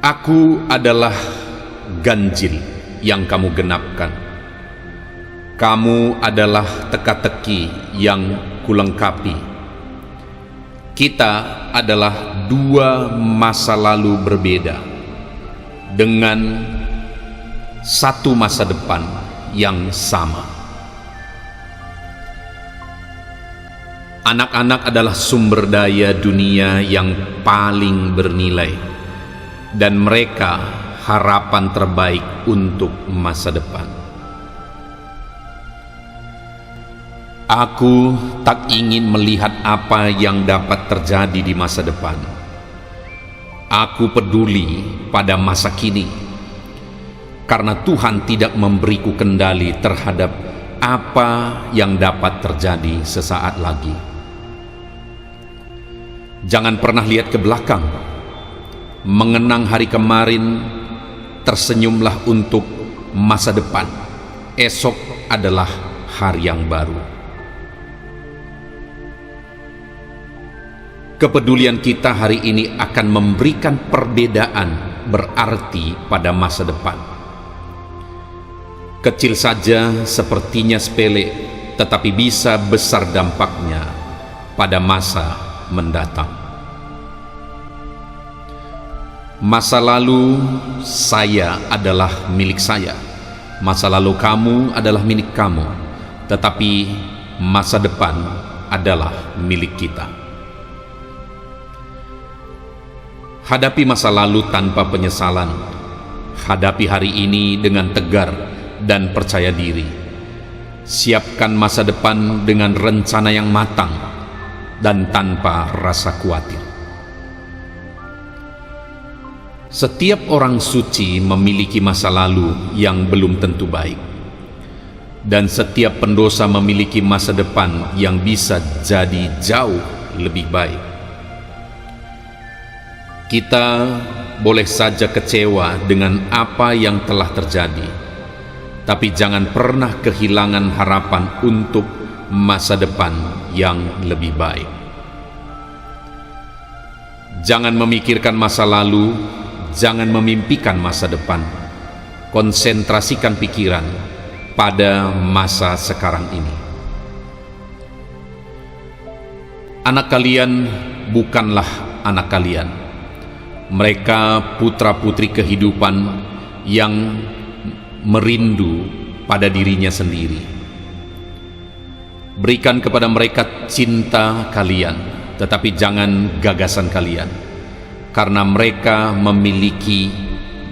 Aku adalah ganjil yang kamu genapkan. Kamu adalah teka-teki yang kulengkapi. Kita adalah dua masa lalu berbeda dengan satu masa depan yang sama. Anak-anak adalah sumber daya dunia yang paling bernilai, dan mereka harapan terbaik untuk masa depan. Aku tak ingin melihat apa yang dapat terjadi di masa depan. Aku peduli pada masa kini, karena Tuhan tidak memberiku kendali terhadap apa yang dapat terjadi sesaat lagi. Jangan pernah lihat ke belakang, mengenang hari kemarin, tersenyumlah untuk masa depan. Esok adalah hari yang baru. Kepedulian kita hari ini akan memberikan perbedaan berarti pada masa depan. Kecil saja sepertinya sepele, tetapi bisa besar dampaknya pada masa mendatang. Masa lalu saya adalah milik saya, masa lalu kamu adalah milik kamu, tetapi masa depan adalah milik kita. Hadapi masa lalu tanpa penyesalan. Hadapi hari ini dengan tegar dan percaya diri. Siapkan masa depan dengan rencana yang matang dan tanpa rasa khawatir. Setiap orang suci memiliki masa lalu yang belum tentu baik, dan setiap pendosa memiliki masa depan yang bisa jadi jauh lebih baik. Kita boleh saja kecewa dengan apa yang telah terjadi, tapi jangan pernah kehilangan harapan untuk masa depan yang lebih baik. Jangan memikirkan masa lalu, jangan memimpikan masa depan. Konsentrasikan pikiran pada masa sekarang ini. Anak kalian bukanlah anak kalian. Mereka putra-putri kehidupan yang merindu pada dirinya sendiri. Berikan kepada mereka cinta kalian, tetapi jangan gagasan kalian, karena mereka memiliki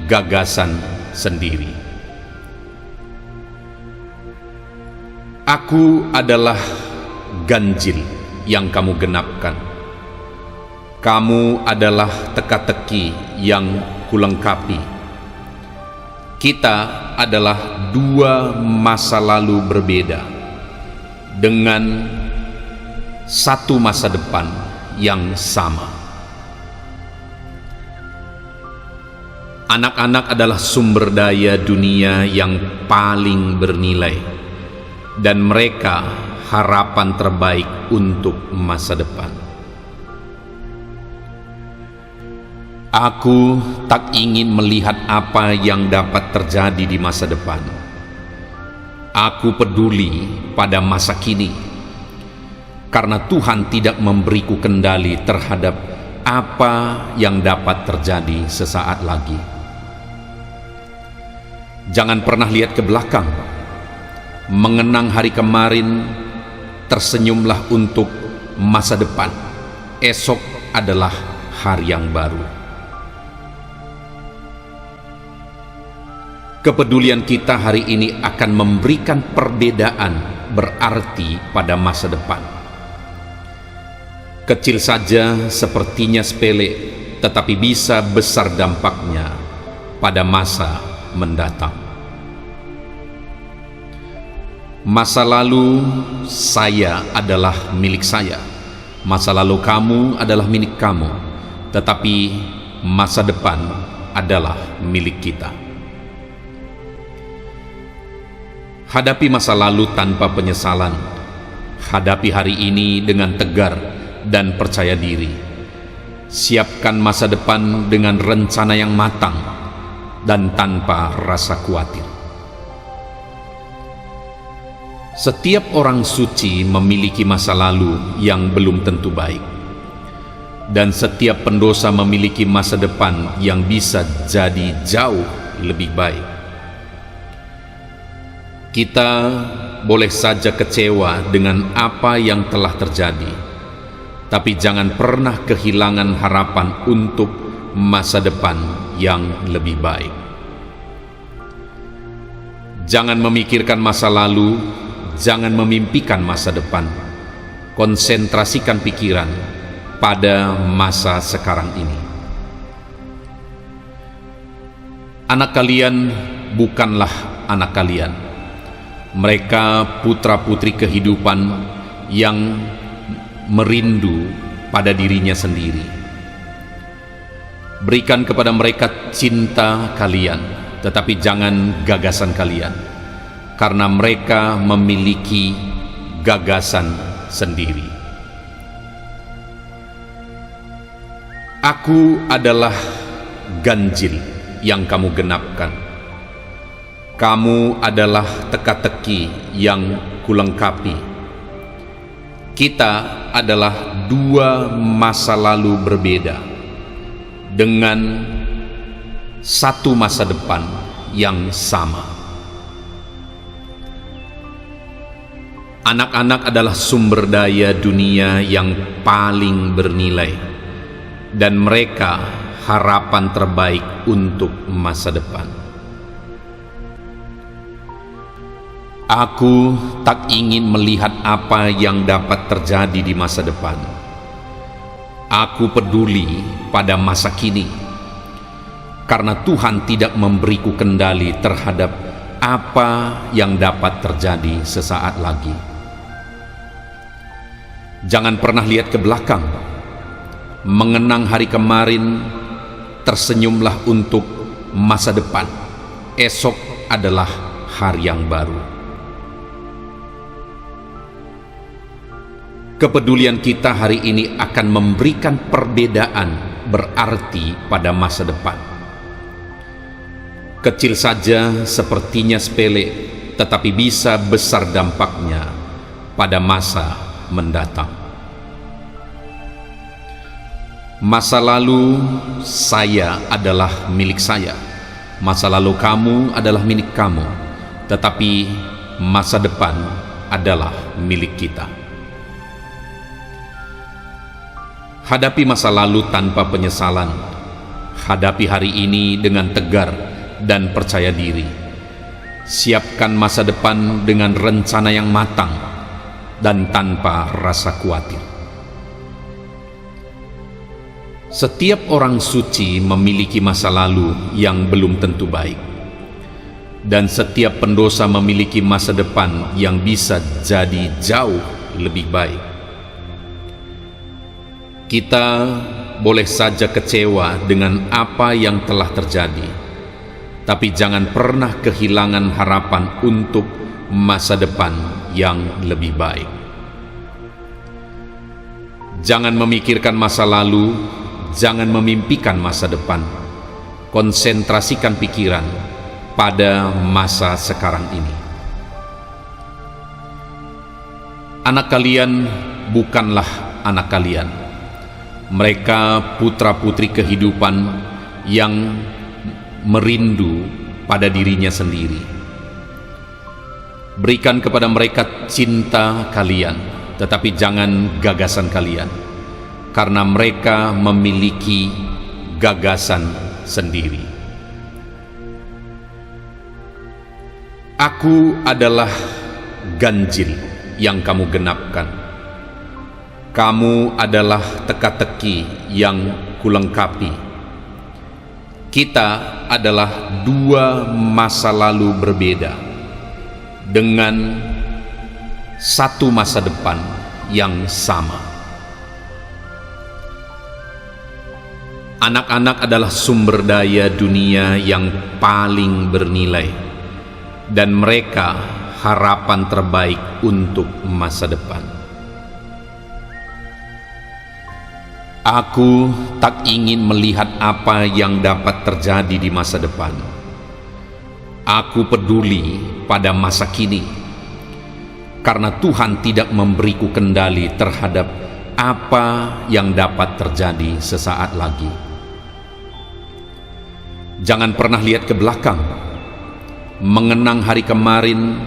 gagasan sendiri. Aku adalah ganjil yang kamu genapkan. Kamu adalah teka-teki yang kulengkapi. Kita adalah dua masa lalu berbeda dengan satu masa depan yang sama. Anak-anak adalah sumber daya dunia yang paling bernilai, dan mereka harapan terbaik untuk masa depan. Aku tak ingin melihat apa yang dapat terjadi di masa depan. Aku peduli pada masa kini, karena Tuhan tidak memberiku kendali terhadap apa yang dapat terjadi sesaat lagi. Jangan pernah lihat ke belakang, mengenang hari kemarin, tersenyumlah untuk masa depan. Esok adalah hari yang baru. Kepedulian kita hari ini akan memberikan perbedaan berarti pada masa depan. Kecil saja sepertinya sepele, tetapi bisa besar dampaknya pada masa mendatang. Masa lalu saya adalah milik saya, masa lalu kamu adalah milik kamu, tetapi masa depan adalah milik kita. Hadapi masa lalu tanpa penyesalan. Hadapi hari ini dengan tegar dan percaya diri. Siapkan masa depan dengan rencana yang matang dan tanpa rasa khawatir. Setiap orang suci memiliki masa lalu yang belum tentu baik, dan setiap pendosa memiliki masa depan yang bisa jadi jauh lebih baik. Kita boleh saja kecewa dengan apa yang telah terjadi, tapi jangan pernah kehilangan harapan untuk masa depan yang lebih baik. Jangan memikirkan masa lalu, jangan memimpikan masa depan. Konsentrasikan pikiran pada masa sekarang ini. Anak kalian bukanlah anak kalian. Mereka putra-putri kehidupan yang merindu pada dirinya sendiri. Berikan kepada mereka cinta kalian, tetapi jangan gagasan kalian, karena mereka memiliki gagasan sendiri. Aku adalah ganjil yang kamu genapkan. Kamu adalah teka-teki yang kulengkapi. Kita adalah dua masa lalu berbeda dengan satu masa depan yang sama. Anak-anak adalah sumber daya dunia yang paling bernilai, dan mereka harapan terbaik untuk masa depan. Aku tak ingin melihat apa yang dapat terjadi di masa depan. Aku peduli pada masa kini, karena Tuhan tidak memberiku kendali terhadap apa yang dapat terjadi sesaat lagi. Jangan pernah lihat ke belakang, mengenang hari kemarin, tersenyumlah untuk masa depan. Esok adalah hari yang baru. Kepedulian kita hari ini akan memberikan perbedaan berarti pada masa depan. Kecil saja sepertinya sepele, tetapi bisa besar dampaknya pada masa mendatang. Masa lalu saya adalah milik saya, masa lalu kamu adalah milik kamu, tetapi masa depan adalah milik kita. Hadapi masa lalu tanpa penyesalan. Hadapi hari ini dengan tegar dan percaya diri. Siapkan masa depan dengan rencana yang matang dan tanpa rasa khawatir. Setiap orang suci memiliki masa lalu yang belum tentu baik, dan setiap pendosa memiliki masa depan yang bisa jadi jauh lebih baik. Kita boleh saja kecewa dengan apa yang telah terjadi, tapi jangan pernah kehilangan harapan untuk masa depan yang lebih baik. Jangan memikirkan masa lalu, jangan memimpikan masa depan. Konsentrasikan pikiran pada masa sekarang ini. Anak kalian bukanlah anak kalian. Mereka putra-putri kehidupan yang merindu pada dirinya sendiri. Berikan kepada mereka cinta kalian, tetapi jangan gagasan kalian, karena mereka memiliki gagasan sendiri. Aku adalah ganjil yang kamu genapkan. Kamu adalah teka-teki yang kulengkapi. Kita adalah dua masa lalu berbeda dengan satu masa depan yang sama. Anak-anak adalah sumber daya dunia yang paling bernilai, dan mereka harapan terbaik untuk masa depan. Aku tak ingin melihat apa yang dapat terjadi di masa depan. Aku peduli pada masa kini, karena Tuhan tidak memberiku kendali terhadap apa yang dapat terjadi sesaat lagi. Jangan pernah lihat ke belakang, mengenang hari kemarin,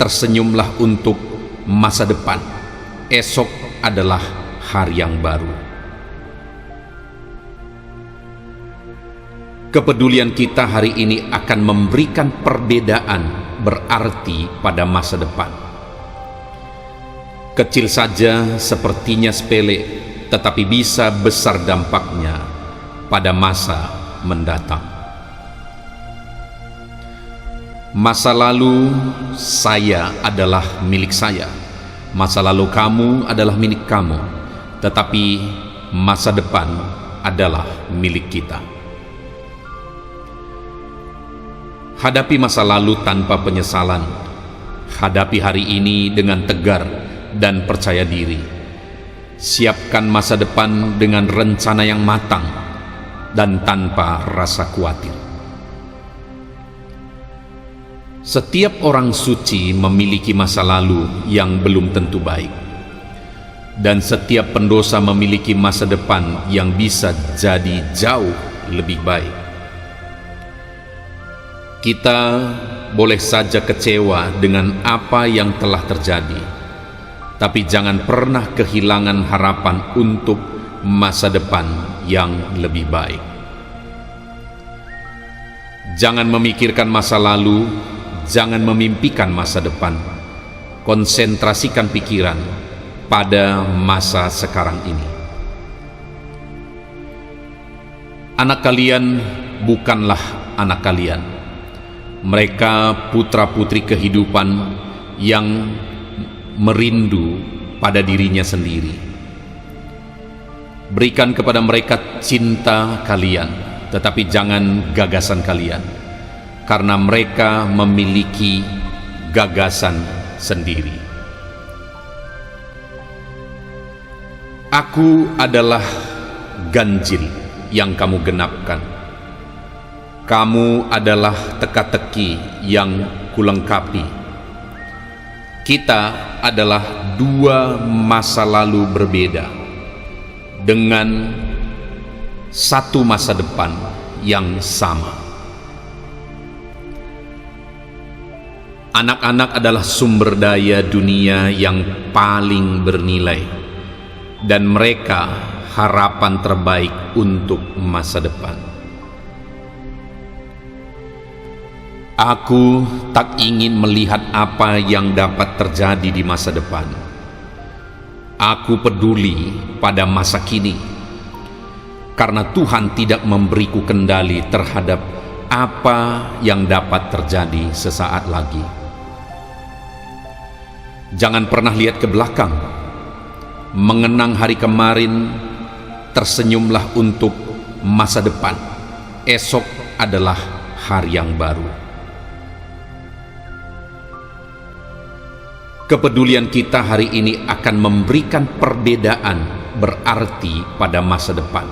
tersenyumlah untuk masa depan. Esok adalah hari yang baru. Kepedulian kita hari ini akan memberikan perbedaan berarti pada masa depan. Kecil saja sepertinya sepele, tetapi bisa besar dampaknya pada masa mendatang. Masa lalu saya adalah milik saya, masa lalu kamu adalah milik kamu, tetapi masa depan adalah milik kita. Hadapi masa lalu tanpa penyesalan. Hadapi hari ini dengan tegar dan percaya diri. Siapkan masa depan dengan rencana yang matang dan tanpa rasa khawatir. Setiap orang suci memiliki masa lalu yang belum tentu baik, dan setiap pendosa memiliki masa depan yang bisa jadi jauh lebih baik. Kita boleh saja kecewa dengan apa yang telah terjadi, tapi jangan pernah kehilangan harapan untuk masa depan yang lebih baik. Jangan memikirkan masa lalu, jangan memimpikan masa depan. Konsentrasikan pikiran pada masa sekarang ini. Anak kalian bukanlah anak kalian. Mereka putra-putri kehidupan yang merindu pada dirinya sendiri. Berikan kepada mereka cinta kalian, tetapi jangan gagasan kalian, karena mereka memiliki gagasan sendiri. Aku adalah ganjil yang kamu genapkan. Kamu adalah teka-teki yang kulengkapi. Kita adalah dua masa lalu berbeda dengan satu masa depan yang sama. Anak-anak adalah sumber daya dunia yang paling bernilai, dan mereka harapan terbaik untuk masa depan. Aku tak ingin melihat apa yang dapat terjadi di masa depan. Aku peduli pada masa kini, karena Tuhan tidak memberiku kendali terhadap apa yang dapat terjadi sesaat lagi. Jangan pernah lihat ke belakang, mengenang hari kemarin, tersenyumlah untuk masa depan. Esok adalah hari yang baru. Kepedulian kita hari ini akan memberikan perbedaan berarti pada masa depan.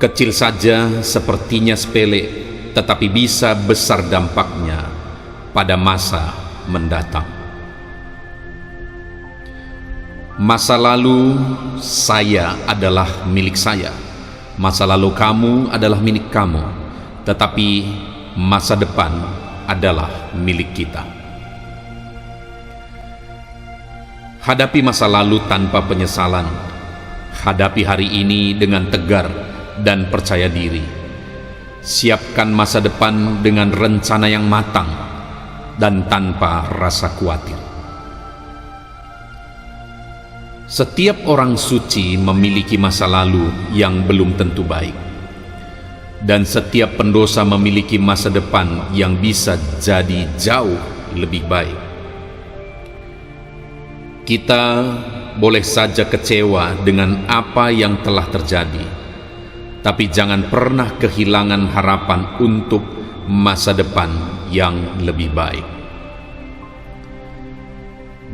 Kecil saja sepertinya sepele, tetapi bisa besar dampaknya pada masa mendatang. Masa lalu saya adalah milik saya, masa lalu kamu adalah milik kamu, tetapi masa depan adalah milik kita. Hadapi masa lalu tanpa penyesalan. Hadapi hari ini dengan tegar dan percaya diri. Siapkan masa depan dengan rencana yang matang dan tanpa rasa khawatir. Setiap orang suci memiliki masa lalu yang belum tentu baik, dan setiap pendosa memiliki masa depan yang bisa jadi jauh lebih baik. Kita boleh saja kecewa dengan apa yang telah terjadi, tapi jangan pernah kehilangan harapan untuk masa depan yang lebih baik.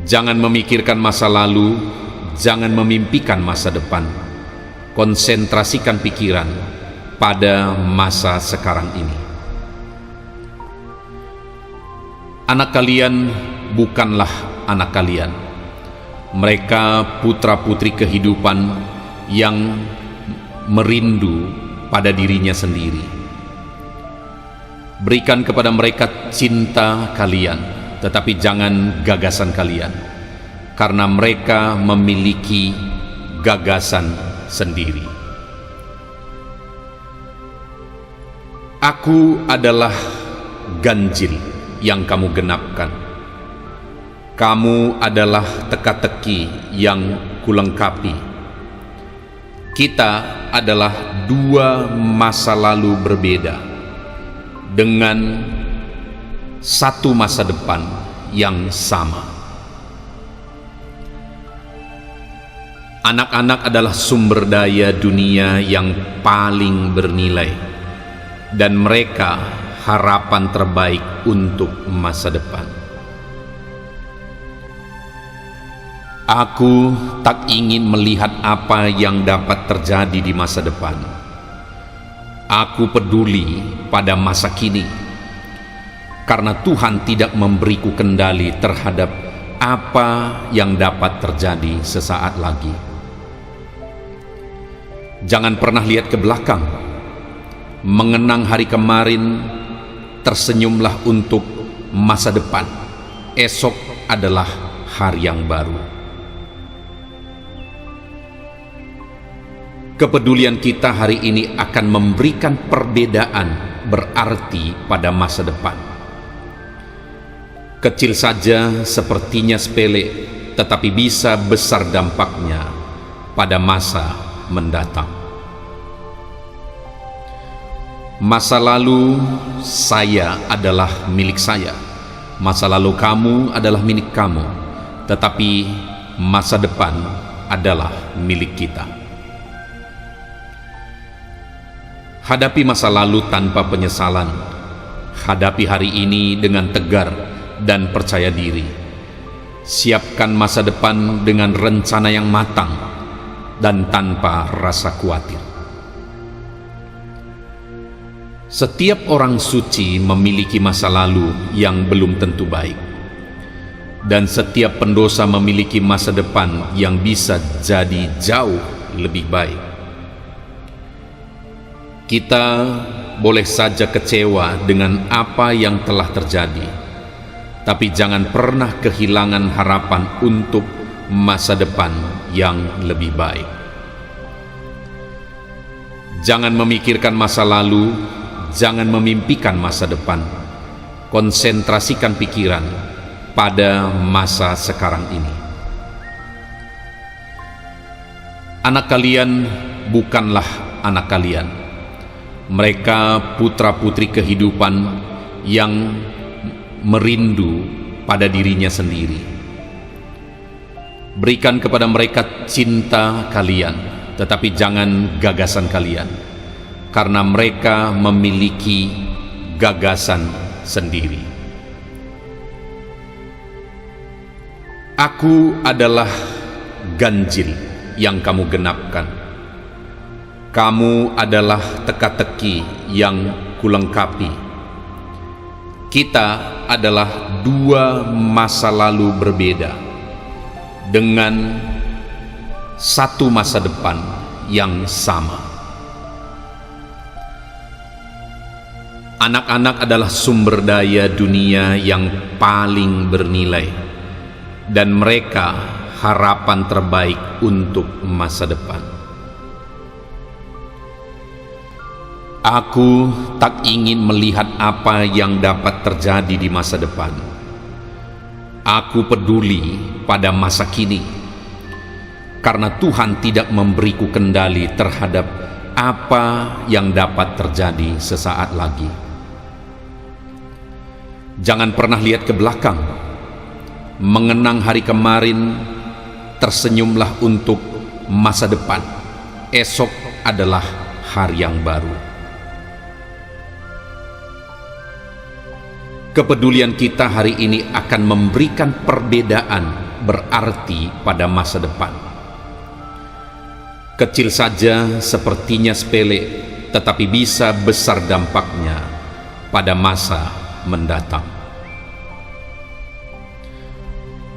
Jangan memikirkan masa lalu, jangan memimpikan masa depan. Konsentrasikan pikiran pada masa sekarang ini. Anak kalian bukanlah anak kalian. Mereka putra-putri kehidupan yang merindu pada dirinya sendiri. Berikan kepada mereka cinta kalian, tetapi jangan gagasan kalian, karena mereka memiliki gagasan sendiri. Aku adalah ganjil yang kamu genapkan. Kamu adalah teka-teki yang kulengkapi. Kita adalah dua masa lalu berbeda dengan satu masa depan yang sama. Anak-anak adalah sumber daya dunia yang paling bernilai, dan mereka harapan terbaik untuk masa depan. Aku tak ingin melihat apa yang dapat terjadi di masa depan. Aku peduli pada masa kini, karena Tuhan tidak memberiku kendali terhadap apa yang dapat terjadi sesaat lagi. Jangan pernah lihat ke belakang, mengenang hari kemarin, tersenyumlah untuk masa depan. Esok adalah hari yang baru. Kepedulian kita hari ini akan memberikan perbedaan berarti pada masa depan. Kecil saja sepertinya sepele, tetapi bisa besar dampaknya pada masa mendatang. Masa lalu saya adalah milik saya, masa lalu kamu adalah milik kamu, tetapi masa depan adalah milik kita. Hadapi masa lalu tanpa penyesalan. Hadapi hari ini dengan tegar dan percaya diri. Siapkan masa depan dengan rencana yang matang dan tanpa rasa khawatir. Setiap orang suci memiliki masa lalu yang belum tentu baik, dan setiap pendosa memiliki masa depan yang bisa jadi jauh lebih baik. Kita boleh saja kecewa dengan apa yang telah terjadi, tapi jangan pernah kehilangan harapan untuk masa depan yang lebih baik. Jangan memikirkan masa lalu, jangan memimpikan masa depan. Konsentrasikan pikiran pada masa sekarang ini. Anak kalian bukanlah anak kalian. Mereka putra-putri kehidupan yang merindu pada dirinya sendiri. Berikan kepada mereka cinta kalian, tetapi jangan gagasan kalian, karena mereka memiliki gagasan sendiri. Aku adalah ganjil yang kamu genapkan. Kamu adalah teka-teki yang kulengkapi. Kita adalah dua masa lalu berbeda dengan satu masa depan yang sama. Anak-anak adalah sumber daya dunia yang paling bernilai, dan mereka harapan terbaik untuk masa depan. Aku tak ingin melihat apa yang dapat terjadi di masa depan. Aku peduli pada masa kini, karena Tuhan tidak memberiku kendali terhadap apa yang dapat terjadi sesaat lagi. Jangan pernah lihat ke belakang, mengenang hari kemarin, tersenyumlah untuk masa depan. Esok adalah hari yang baru. Kepedulian kita hari ini akan memberikan perbedaan berarti pada masa depan. Kecil saja sepertinya sepele, tetapi bisa besar dampaknya pada masa mendatang.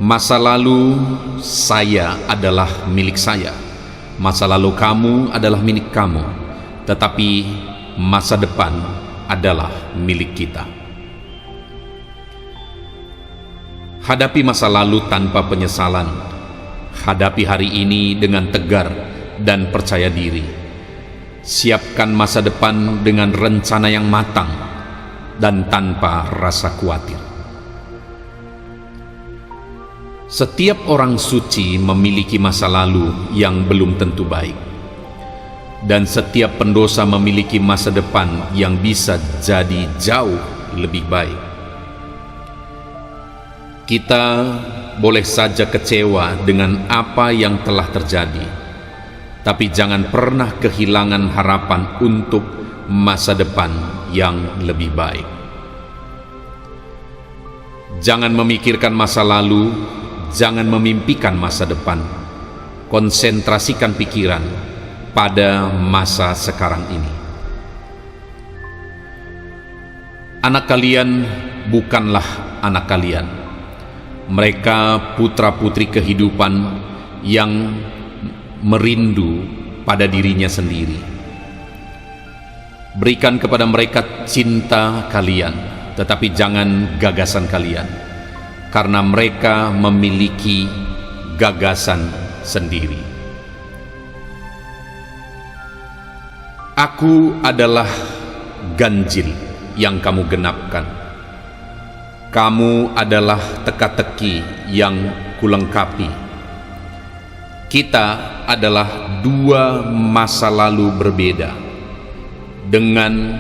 Masa lalu saya adalah milik saya, masa lalu kamu adalah milik kamu, tetapi masa depan adalah milik kita. Hadapi masa lalu tanpa penyesalan. Hadapi hari ini dengan tegar dan percaya diri. Siapkan masa depan dengan rencana yang matang dan tanpa rasa khawatir. Setiap orang suci memiliki masa lalu yang belum tentu baik, dan setiap pendosa memiliki masa depan yang bisa jadi jauh lebih baik. Kita boleh saja kecewa dengan apa yang telah terjadi, tapi jangan pernah kehilangan harapan untuk masa depan yang lebih baik. Jangan memikirkan masa lalu, jangan memimpikan masa depan. Konsentrasikan pikiran pada masa sekarang ini. Anak kalian bukanlah anak kalian. Mereka putra-putri kehidupan yang merindu pada dirinya sendiri. Berikan kepada mereka cinta kalian, tetapi jangan gagasan kalian, karena mereka memiliki gagasan sendiri. Aku adalah ganjil yang kamu genapkan. Kamu adalah teka-teki yang kulengkapi. Kita adalah dua masa lalu berbeda dengan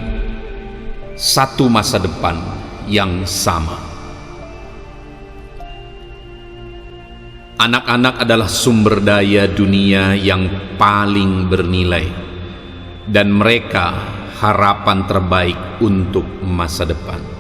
satu masa depan yang sama. Anak-anak adalah sumber daya dunia yang paling bernilai, dan mereka harapan terbaik untuk masa depan.